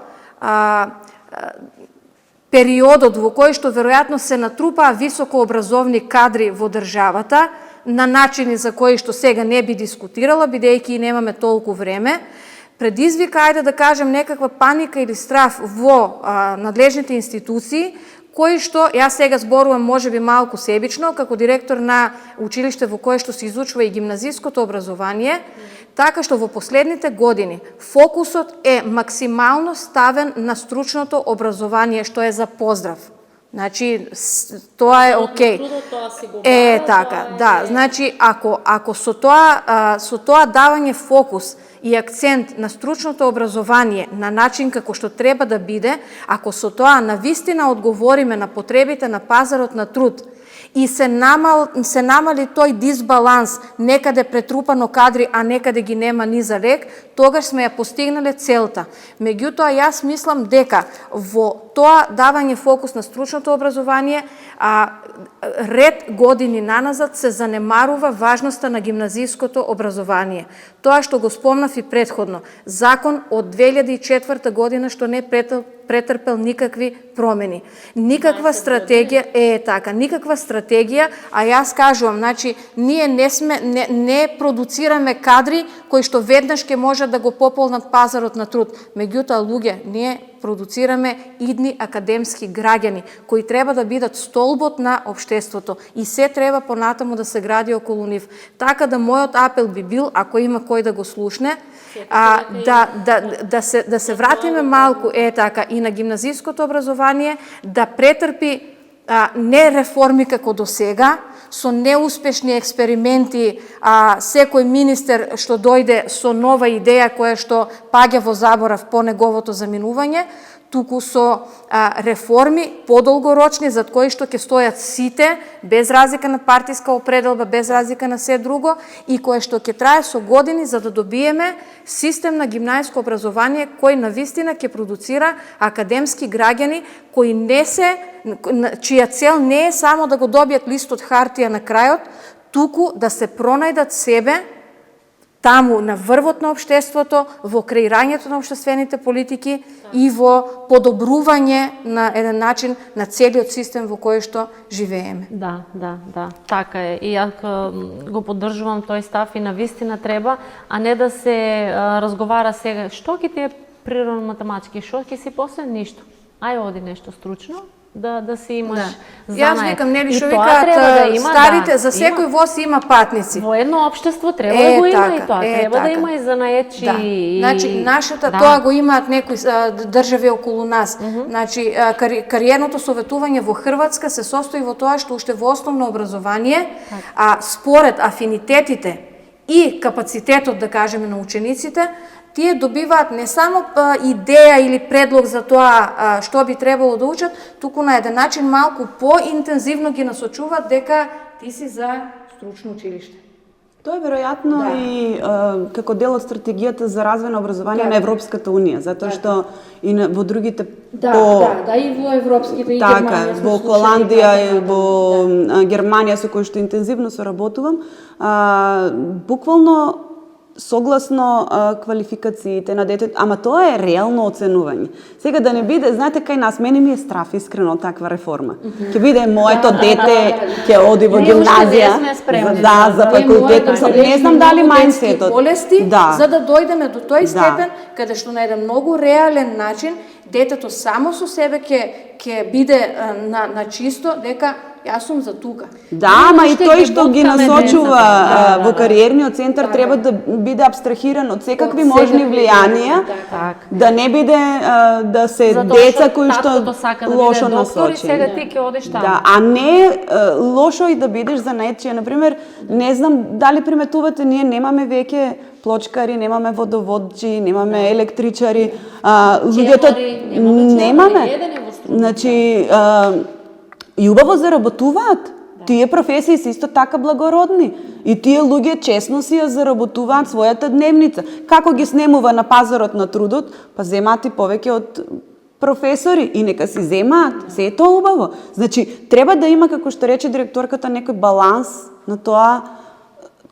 периодот во кој што веројатно се натрупаа високообразовни кадри во државата, на начини за кои што сега не би дискутирала, бидејќи немаме толку време, предизвика, ајде да кажем, некаква паника или страф во надлежните институции, кои што, јас сега зборувам можеби малку себично, како директор на училиште во кое што се изучува и гимназиското образование, така што во последните години фокусот е максимално ставен на стручното образование, што е за поздрав. Значи, тоа е окей. Така, да. Значи, ако со тоа давање фокус и акцент на стручното образование на начин како што треба да биде, ако со тоа навистина одговориме на потребите на пазарот на труд и се намали тој дисбаланс, некаде претрупано кадри, а некаде ги нема ни за лек, тогаш сме ја постигнале целта. Меѓутоа, јас мислам дека во тоа давање фокус на стручното образование, ред години наназад се занемарува важноста на гимназиското образование. Тоа што го спомнав и претходно, закон од 2004 година што не претрпел никакви промени. Никаква стратегија, никаква стратегија, а јас кажувам, значи, ние не продуцираме кадри кои што веднаш ќе можат да го пополнат пазарот на труд. Меѓутоа, луѓе, ние продуцираме идни академски граѓани, кои треба да бидат столбот на општеството и се треба понатаму да се гради околу нив. Така да мојот апел би бил, ако има кој да го слушне, да се вратиме малку и на гимназиското образование, да претрпи не реформи како до сега, со неуспешни експерименти, секој министер што дојде со нова идеја која што паѓа во заборав по неговото заминување, туку со реформи подолгорочни зад кои што ќе стојат сите, без разлика на партиска определба, без разлика на се друго, и кое што ќе трае со години за да добиеме систем на гимназиско образование кој навистина ќе продуцира академски граѓани кои чија цел не е само да го добијат лист од хартија на крајот, туку да се пронајдат себе таму на врвот на општеството, во креирањето на општествените политики и во подобрување на еден начин на целиот систем во кој што живееме. Да, така е. И јас го поддржувам тој став и навистина треба, а не да се разговара сега што ќе ти е природно математички, што ќе си после ништо. Ај оди нешто стручно да си имаш Да. занает. Јас викам, нели И што тоа викаат, треба да има, старите, да, за секој воз има патници. Во едно општество треба да го има и тоа. Треба да има и занаетчи. Да. Значи, нашата, да. тоа го имаат некои држави околу нас. Значи, кариерното советување во Хрватска се состои во тоа што уште во основно образование, а според афинитетите и капацитетот, да кажеме, на учениците, тие добиваат не само идеја или предлог за тоа што би требало да учат, туку на еден начин малку поинтензивно ги насочуваат дека ти си за стручно училиште. Тоа е веројатно и како дел од стратегијата за развој на образование на Европската унија, затоа што и во другите и во европските и Германија во Холандија и во Германија со кои што интензивно соработувам, буквално согласно квалификациите на детето, ама тоа е реално оценување. Сега да не биде, знаете кај нас, мене ми е страф искрено таква реформа. Ќе биде моето дете, ќе оди во гимназија, за факултет, не знам дали мајндсетот. Болести, за да дојдеме до тој степен каде што на еден многу реален начин детето само со себе ќе биде на чисто дека јас сум за тука. Да, ама и тој што ги насочува во кариерниот центар треба да биде абстрахиран од секакви можни влијанија, да не биде да се деца кои што лошо насочени. Сега ти ќе одиш таму. Да, а не лошо и да бидеш за нечија. Например, не знам дали приметувате, ние немаме веќе плочкари, немаме водоводчи, немаме електричари, луѓето немаме. Значи, и убаво заработуваат. Тие професии се исто така благородни. И тие луѓе честно си ја заработуваат својата дневница. Како ги снемува на пазарот на трудот, па земаат и повеќе од професори и нека си земаат. Се е тоа убаво. Значи, треба да има, како што рече директорката, некој баланс на тоа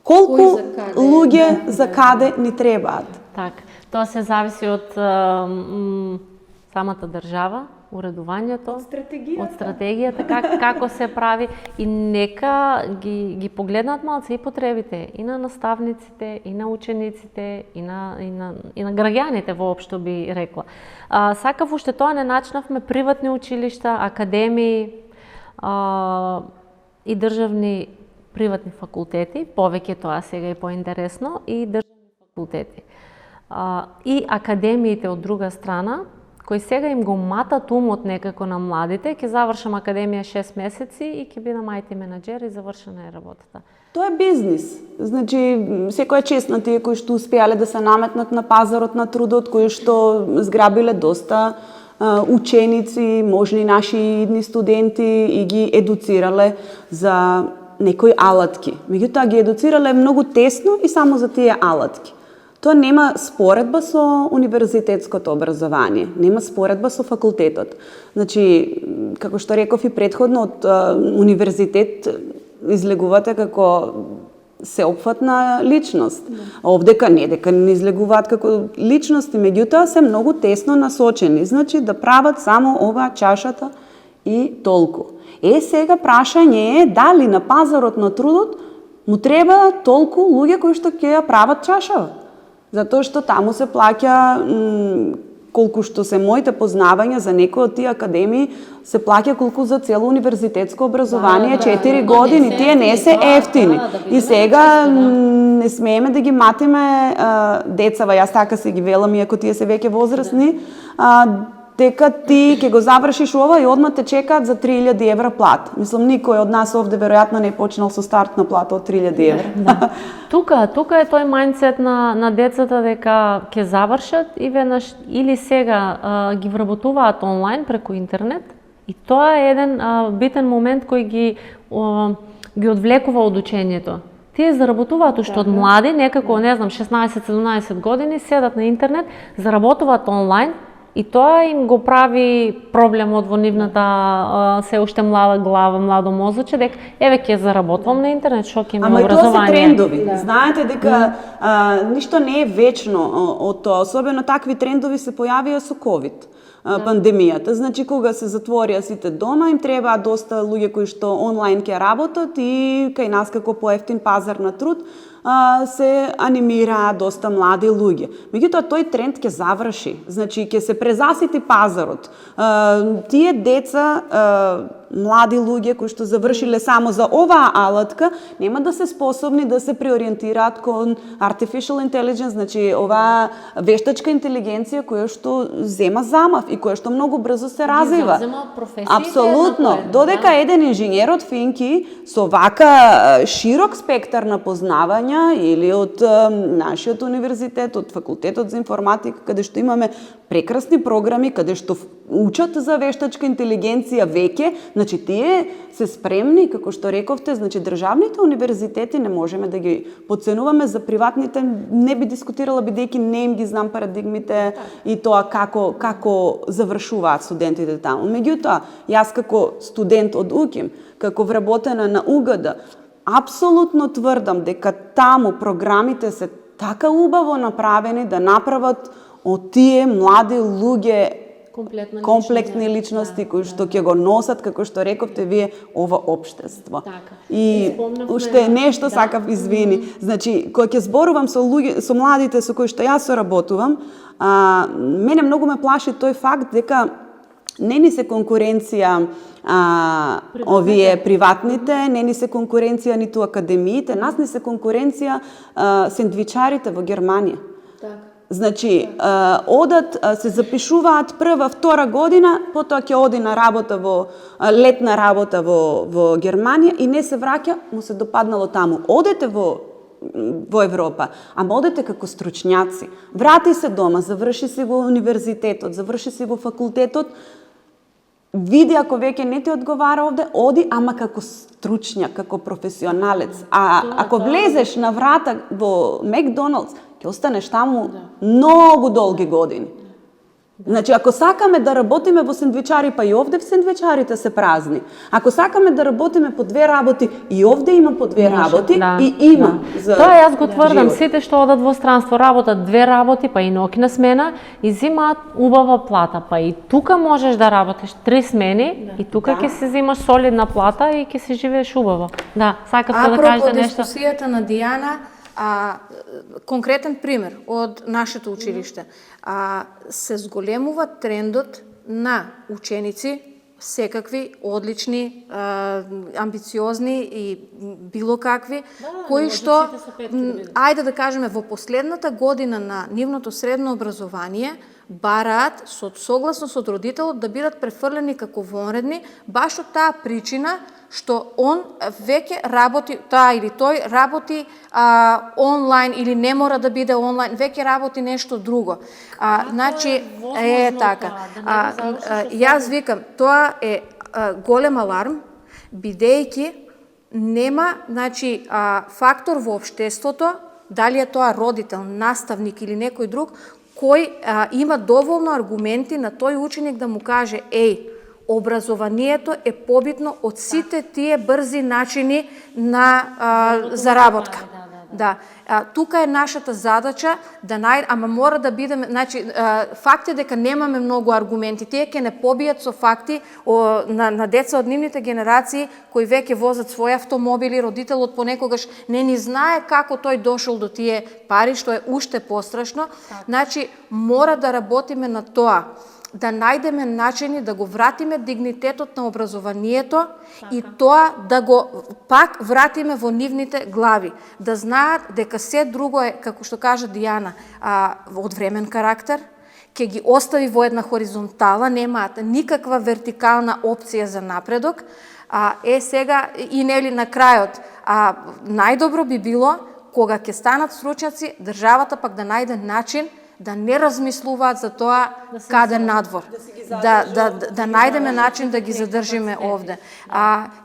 колку луѓе за каде ни требаат. Так, тоа се зависи од самата држава, уредувањето, од стратегијата, како се прави и нека ги погледнат малце и потребите и на наставниците, и на учениците, и на граѓаните воопшто би рекла. Сакав уште тоа не начнавме приватни училишта, академии и државни приватни факултети, повеќе тоа сега е поинтересно, и државни факултети. И академиите од друга страна, кои сега им го матат умот некако на младите, ќе завршам академија 6 месеци и ќе бидам IT менаџер и завршена е работата. Тоа е бизнис. Значи, секој е чест на тие кои што успеале да се наметнат на пазарот на трудот, кои што зграбиле доста ученици, можни наши идни студенти и ги едуцирале за некои алатки. Меѓутоа ги едуцирале многу тесно и само за тие алатки. Тоа нема споредба со универзитетското образование, нема споредба со факултетот. Значи, како што реков и претходно, од универзитет излегувате како сеопфатна личност. Овдека не, дека не излегуваат како личности, меѓутоа се многу тесно насочени. Значи, да прават само ова чашата и толку. Сега прашање е дали на пазарот на трудот му треба толку луѓе кои што ќе ја прават чашава. Затоа што таму се плаќа, колку што се моите познавања за некои од тие академии, се плаќа колку за цело универзитетско образование, 4 години, тие не се ефтини. И сега не смееме да ги матиме децава, јас така се ги велам, иако тие се веќе возрастни, дека ти ќе го завршиш ова и одма те чекаат за 3000 евра плат. Мислам, никој од нас овде веројатно не е почнал со стартна плата од 3000 евра. Да. Тука е тој мајндсет на децата дека ќе завршат и веднаш или сега ги вработуваат онлайн преку интернет, и тоа е еден битен момент кој ги одвлекува од учењето. Тие заработуваат уште од млади, некако, не знам, 16-17 години, седат на интернет, заработуваат онлайн, и тоа им го прави проблемот во нивната се уште млада глава, младо мозоче, дека еве ќе заработвам на интернет, што ќе имам образование. Ама и тоа се трендови. Знаете дека ништо не е вечно од тоа, особено такви трендови се појавија со ковид. Пандемијата. Значи, кога се затворија сите дома, им требаа доста луѓе кои што онлайн ќе работат и кај нас како поевтин пазар на труд, се анимираат доста млади луѓе. Меѓутоа, тој тренд ќе заврши. Значи, ќе се презасити пазарот. Тие деца, млади луѓе кои што завршиле само за оваа алатка, нема да се способни да се преориентираат кон artificial intelligence, значи оваа вештачка интелигенција која што зема замав и која што многу брзо се развива. Апсолутно. Додека еден инженер од Финки со вака широк спектар на познавања или од нашиот универзитет, од факултетот за информатика, каде што имаме прекрасни програми, каде што учат за вештачка интелигенција веќе, значи тие се спремни, како што рековте, значи државните универзитети не можеме да ги подценуваме, за приватните не би дискутирала бидејќи не им ги знам парадигмите и тоа како завршуваат студентите таму. Меѓутоа, јас како студент од УКИМ, како вработена на УГД, апсолутно тврдам дека таму програмите се така убаво направени да направат од тие млади луѓе комплексни личности кои што ќе го носат, како што рековте вие, ова општество. И уште нешто сакав, извини. Значи, кога ќе зборувам со младите со кои што јас соработувам, мене многу ме плаши тој факт дека не ни се конкуренција овие приватните, не ни се конкуренција ниту академиите, нас ни се конкуренција сендвичарите во Германија. Значи, одат, се запишуваат прва, втора година, потоа ќе оди на работа летна работа во Германија и не се враќа, му се допаднало таму. Одете во Европа, ама одете како стручњаци. Врати се дома, заврши си го универзитетот, заврши си го факултетот, види ако веќе не ти одговара овде, оди, ама како стручњак, како професионалец. А ако влезеш на врата во Макдоналдс, ќе останеш таму многу долги години. Значи, ако сакаме да работиме во сендвичари, па и овде в сендвичарите се празни. Ако сакаме да работиме по две работи, и овде има по две работи, и има за тоа јас го тврдам, сите што одат во странство работат две работи, па и ноќна смена, и зимаат убава плата, па и тука можеш да работиш 3 смени, и тука ќе се зимаш солидна плата и ќе се живееш убаво. Да, сакате да кажете нешто? Апропо дискусијата на Дијана, конкретен пример од нашето училиште. Се зголемува трендот на ученици, секакви, одлични, амбициозни и било какви, кои што, ајде да кажеме, во последната година на нивното средно образование, бараат, согласно со родителот, да бидат префрлени како вонредни, баш од таа причина што он веќе работи, таа или тој работи онлайн или не мора да биде онлайн, веќе работи нешто друго. Значи, така. Јас викам, тоа е голем аларм, бидејќи нема, значи, фактор во општеството, дали е тоа родител, наставник или некој друг, кој има доволно аргументи на тој ученик да му каже, образованието е побитно од сите тие брзи начини на заработка. Да. Тука е нашата задача ама мора да бидеме, значи факт е дека немаме многу аргументи. Тие ќе не побијат со факти на деца од нивните генерации кои веќе возат своји автомобили, родителот понекогаш не ни знае како тој дошол до тие пари, што е уште пострашно. Значи мора да работиме на тоа, да најдеме начини да го вратиме дигнитетот на образованието и тоа да го пак вратиме во нивните глави. Да знаат дека се друго е, како што кажа Дијана, од времен карактер, ќе ги остави во една хоризонтала, немаат никаква вертикална опција за напредок. Сега и нели на крајот, најдобро би било кога ќе станат стручњаци, државата пак да најде начин да не размислуваат за тоа каде надвор. Да најдеме начин да ги задржиме овде.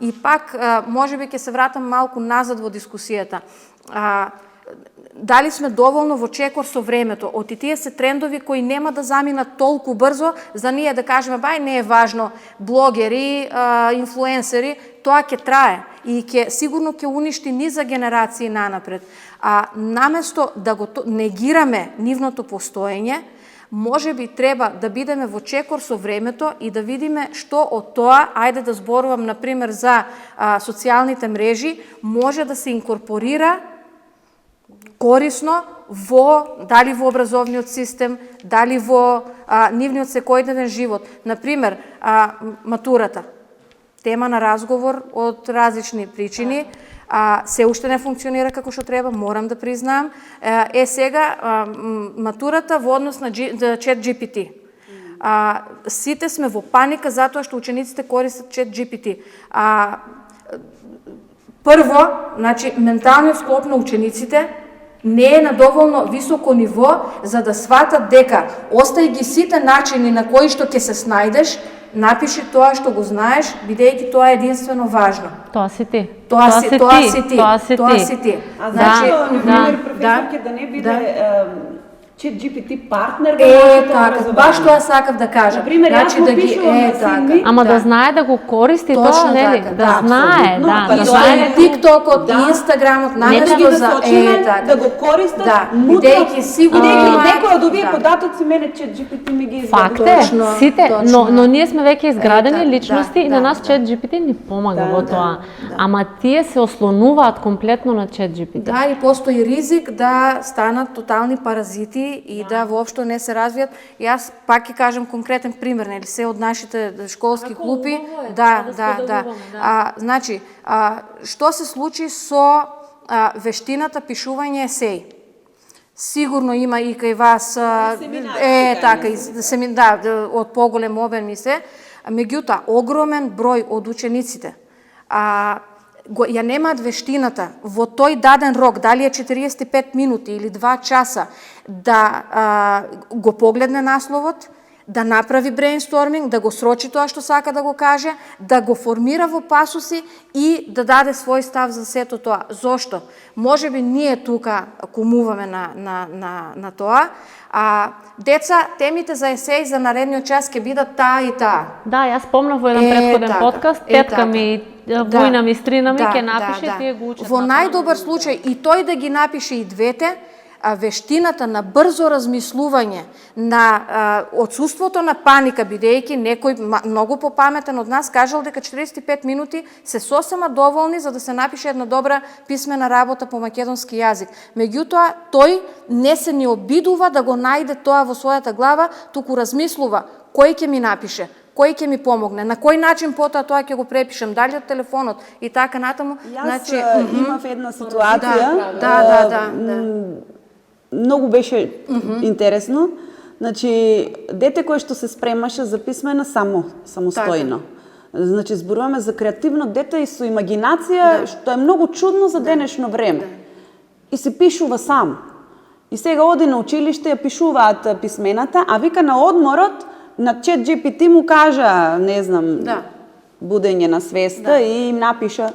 И пак, можеби ќе се вратам малку назад во дискусијата. Дали сме доволно во чекор со времето? Оти тие се трендови кои нема да заминат толку брзо, за ние да кажеме, не е важно, блогери, инфлуенсери, тоа ќе трае и сигурно ќе уништи низа генерации нанапред. Наместо да го негираме нивното постоење, може би треба да бидеме во чекор со времето и да видиме што од тоа, ајде да зборувам, например, за социјалните мрежи, може да се инкорпорира корисно дали во образовниот систем, дали во нивниот секојдневен живот. Например, матурата. Тема на разговор од различни причини. Се уште не функционира како што треба, морам да признаам. Сега матурата во однос на ChatGPT. Сите сме во паника затоа што учениците користат ChatGPT. Прво, значи, менталниот склоп на учениците не е на доволно високо ниво за да сватат дека остај ги сите начини на кои што ќе се снајдеш, напиши тоа што го знаеш, бидејќи тоа е единствено важно. Тоа си ти. Тоа си ти. А значи, например, професорке да не биде ChatGPT партнер во нашето образование. Баш тоа сакав да кажам. Например, јас го пишувам на син ми. Ама да знае да го користи тоа, нели? Да знае, да. И тоа е TikTok-от, Инстаграмот, наместо за да го користат, бидејќи сигурно некој од овие податоци мене ChatGPT ми ги извади. Факт е, сите, но ние сме веќе изградени личности и на нас ChatGPT ни помага во тоа. Ама тие се ослонуваат комплетно на ChatGPT. Да, и постои ризик да станат тотални паразити и да воопшто не се развијат. Јас пак ќе кажам конкретен пример, нели, се од нашите школски клупи. Да. Значи, што се случи со вештината пишување есеј? Сигурно има и кај вас од поголем обем и се. Меѓутоа, огромен број од учениците ја немаат вештината во тој даден рок, дали е 45 минути или 2 часа, да го погледне насловот, да направи брейнсторминг, да го срочи тоа што сака да го каже, да го формира во пасуси и да даде свој став за сето тоа. Зошто? Можеби ние тука кумуваме на тоа, деца, темите за есеј за наредниот час ќе бидат таа и таа. Да, јас спомнав во еден претходен подкаст, тетка ми, војна ми, стрина ми ќе напише, тие го учат. Во најдобар случај и тој да ги напише и двете, вештината на брзо размислување, на отсуството на паника, бидејќи некој многу попаметен од нас кажал дека 45 минути се сосема доволни за да се напише една добра писмена работа по македонски јазик. Меѓутоа, тој не се ни обидува да го најде тоа во својата глава, туку размислува кој ќе ми напише, кој ќе ми помогне, на кој начин потоа тоа ќе го препишем, дали од телефонот и така натаму. Јас имав една ситуација. Да. Многу беше интересно. Значи, дете кое што се спремаше за писмена самостојно. Значи, зборуваме за креативно дете и со имагинација, што е многу чудно за денешно време. И се пишува сам. И сега оди на училиште, ја пишуваат писмената, а вика на одморот, на ChatGPT му кажа, не знам, будење на свеста и им напиша.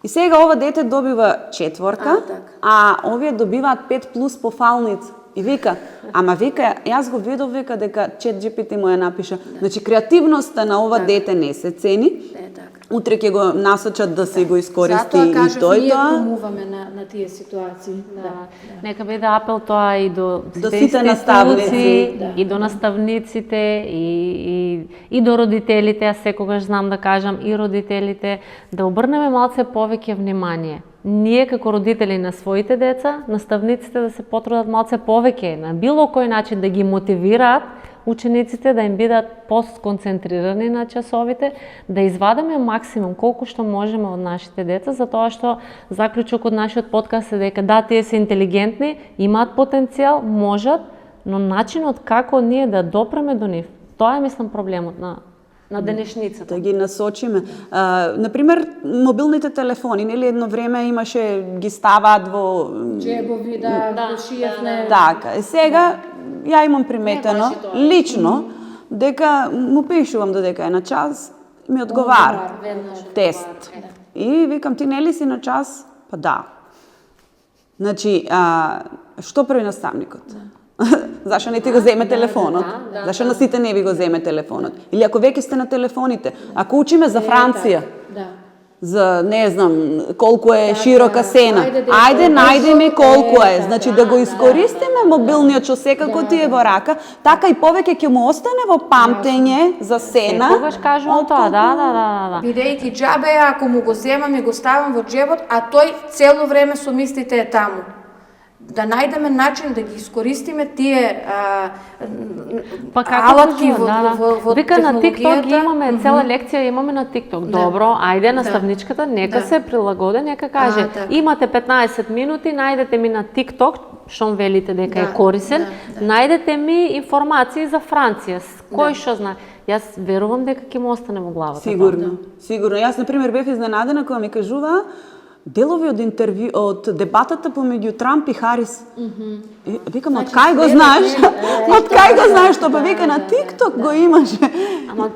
И сега ова дете добива 4, а овие добиваат 5+ по фалница. И вика, јас го видов, вика, дека ChatGPT му ја напиша. Значи, креативноста на ова дете не се цени. Утре ќе го насочат да се го искористи и тој тоа. Ние кумуваме на тие ситуации. Нека биде апел тоа и до сите наставници, и до наставниците, и до родителите, аз секогаш знам да кажам, и родителите, да обрнеме малце повеќе внимание. Ние како родители на своите деца, наставниците да се потрудат малце повеќе, на било кој начин да ги мотивираат учениците да им бидат посконцентрирани на часовите, да извадиме максимум колку што можеме од нашите деца, затоа што заклучок од нашиот подкаст е дека да, тие се интелигентни, имаат потенцијал, можат, но начинот како ние да допреме до нив, тоа е, мислам, проблемот на денешницата. Да ги насочиме. Например, мобилните телефони, нели едно време имаше, ги ставаат во джебови, шијевне. Така, сега ја имам приметено лично дека му пишувам додека е на час, ми одговара тест. И викам, ти нели си на час? Па да. Значи, што прави наставникот? Зашо не ти го земе телефонот? Зашо на сите не ви го земе телефонот? Или ако веќе сте на телефоните, ако учиме за Франција, за не знам колку е широка сена, ајде најдеме колку е. Значи да го искористиме мобилниот што секако ти е во рака, така и повеќе ќе му остане во памтење за сена. Секогаш кажувам тоа, да. Бидејќи џабе ако му го земам и го ставам во џебот, а тој цело време со мислите е таму. да најдеме начин да ги искористиме тие Па како алатки можеме, во Вика на TikTok технологијата. ги имаме, цела лекција имаме на TikTok. Добро, ајде наставничката, нека се прилагоди, нека каже, така. имате 15 минути, најдете ми на TikTok, шон велите дека е корисен, најдете ми информации за Франција, кој што знае. Јас верувам дека ќе му остане во главата. Сигурно, сигурно. Јас, например, бев изненадена кога ми кажува делови од интервју, од дебатата помеѓу Трамп и Харис. Викам, од кај го знаеш? Од кај го знаеш? Тоа па вика на TikTok го имаше. Ама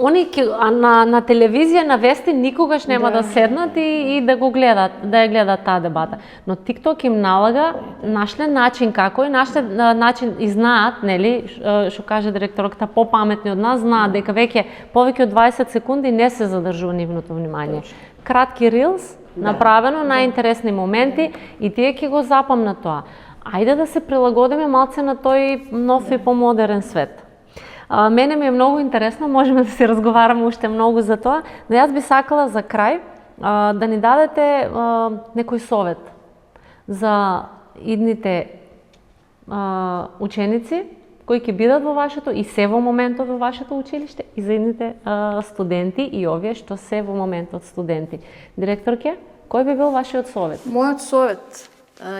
они на телевизија, на вести никогаш нема да седнат и да го гледат, да ја гледат таа дебата. Но TikTok им налага, нашле начин како и нашле начин и знаат, нели, што каже директорката, попаметни од нас знаат дека веќе повеќе од 20 секунди не се задржува нивното внимание. Кратки рилс, направено најинтересни моменти и тие ќе го запамнат тоа. Ајде да се прилагодиме малце на тој нов и помодерен свет. Мене ми е многу интересно, можеме да се разговараме уште многу за тоа, но јас би сакала за крај да ни дадете некој совет за идните ученици кои ќе бидат во вашето и се во моментот во вашето училиште и за идните студенти и овие што се во моментот студенти. Директорке, кој би бил вашиот совет? Мојот совет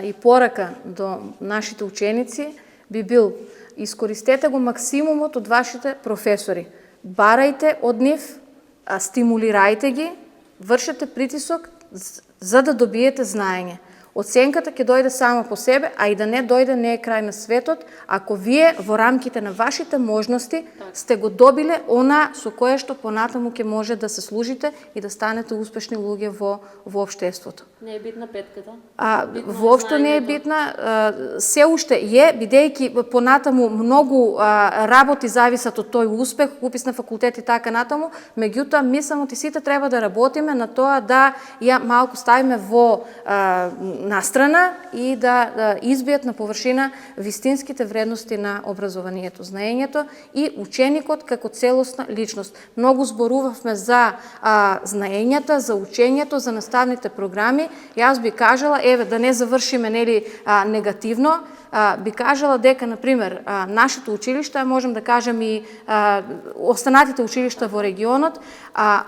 и порака до нашите ученици би бил: искористете го максимумот од вашите професори. Барајте од нив, стимулирајте ги, вршете притисок за да добиете знаење. Оценката ќе дојде само по себе, а и да не дојде не е крај на светот, ако вие во рамките на вашите можности сте го добиле она со кое што понатаму ќе може да се служите и да станете успешни луѓе во општеството. Не е битна петката? Воопшто не е битна. Се уште е, бидејќи понатаму многу работи зависат од тој успех, упис на факултет и така натаму, меѓутоа мислам и сите треба да работиме на тоа да ја малку ставиме во настрана и да избијат на површина вистинските вредности на образованието, знаењето и ученикот како целосна личност. Многу зборувавме за знаењата, за учењето, за наставните програми. Јас би кажала, еве, да не завршиме нели негативно, би кажала дека, например, нашето училиште, можем да кажем и останатите училишта во регионот,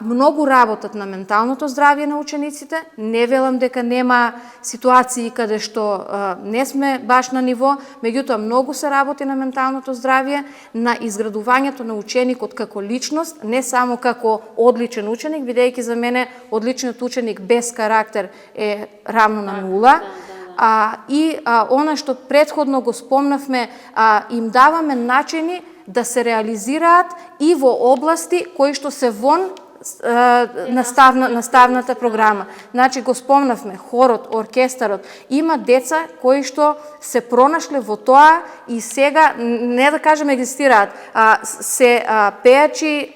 многу работат на менталното здравје на учениците. Не велам дека нема ситуации каде што не сме баш на ниво, меѓутоа многу се работи на менталното здравје, на изградувањето на ученикот како личност, не само како одличен ученик, бидејќи за мене одличниот ученик без карактер е равно на нула. И она што претходно го спомнавме, им даваме начини да се реализираат и во области кои што се вон наставната програма. Значи го спомнавме, хорот, оркестарот, има деца кои што се пронашле во тоа и сега, не да кажем екзистираат, се пеачи,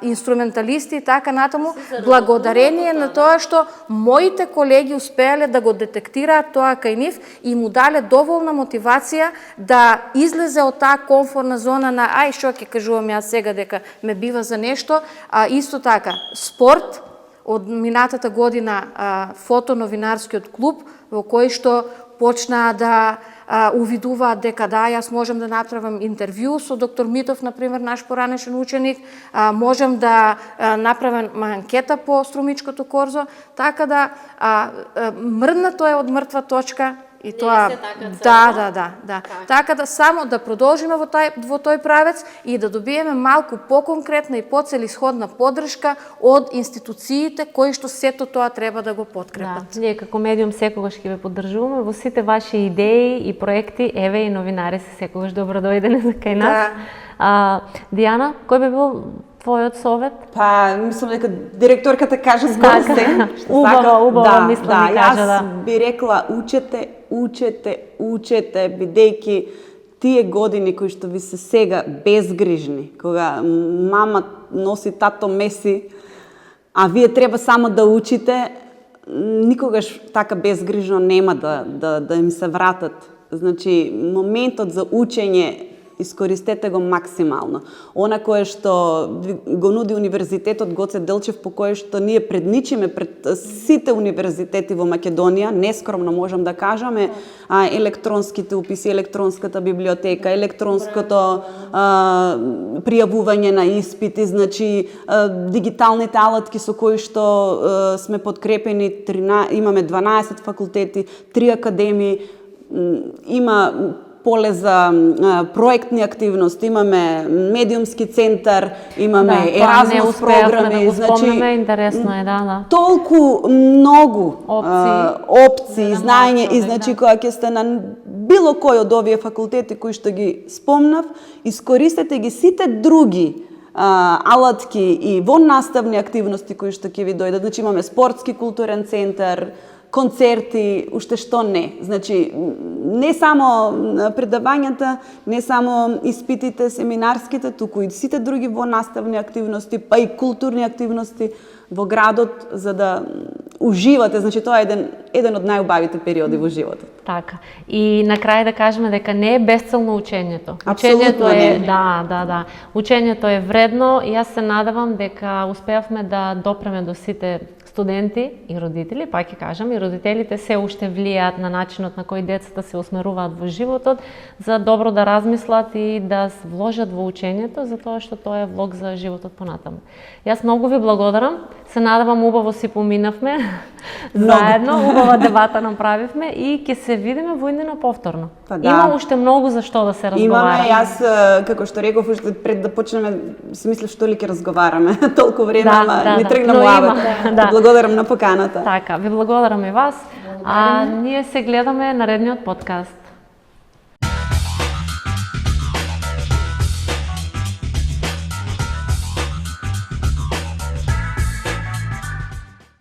инструменталисти и така натаму, благодарение на тоа што моите колеги успеале да го детектираат тоа кај нив и му дале доволна мотивација да излезе од таа комфортна зона на ај што ќе кажувам јас сега дека ме бива за нешто, исто така спорт, од минатата година фотоновинарскиот клуб во кој што почнаа да увидуваат дека да, јас можам да направам интервју со доктор Митов, например, наш поранешен ученик, можам да направам анкета по Струмичкото корзо, така да мрднато е од мртва точка. И тоа да. Така да само да продолжиме во тој правец и да добиеме малку поконкретна и поцелисходна поддршка од институциите кои што сето тоа треба да го подкрепат. Да, ние како медиум секогаш ќе ве поддржуваме во сите ваши идеи и проекти. Еве и новинари се секогаш добро дојдене за кај нас. Дијана, кој би бил твојот совет? Па, мислам дека директорката кажа скоро се. Убаво, мислам да кажа, да. Јас би рекла, учете, бидејќи тие години кои што ви се сега безгрижни, кога мама носи, тато меси, а вие треба само да учите, никогаш така безгрижно нема да им се вратат. Значи, моментот за учење искористете го максимално. Она кое што го нуди Универзитетот Гоце Делчев, по кое што ние предничиме пред сите универзитети во Македонија, нескромно можам да кажаме, електронските уписи, електронската библиотека, електронското пријавување на испити, значи дигиталните алатки со кои што сме подкрепени, имаме 12 факултети, 3 академии, има поле за проектни активности, имаме медиумски центар, имаме Еразмус програми, да значи интересно е, да. Толку многу опции, знаење и значи кога ќе сте на било кој од овие факултети кои што ги спомнав, искористете ги сите други алатки и воннаставни активности кои што ќе ви дојдат. Значи имаме спортски културен центар, концерти, уште што не. Значи, не само предавањата, не само испитите, семинарските, туку и сите други наставни активности, па и културни активности во градот, за да уживате. Значи, тоа е еден од најубавите периоди во животот. Така. И на крај да кажеме дека не е безцелно учењето. Апсолутно не. Да. Учењето е вредно и јас се надевам дека успеавме да допреме до сите студенти и родители, пак ќе кажам, и родителите се уште влијаат на начинот на кој децата се усмеруваат во животот, за добро да размислат и да вложат во учењето, затоа што тоа е влог за животот понатаму. Јас многу ви благодарам, се надевам убаво си поминавме заедно, убава дебата направивме и ќе се видиме во иднина повторно. Па да. Има уште многу за што да се разговара. Имаме, јас, како што реков, уште пред да почнеме, си мислев што ли ќе разговараме, толку време, ми тргна муавет. Благодарам на поканата. Така, ви благодарам и вас. А ние се гледаме наредниот подкаст.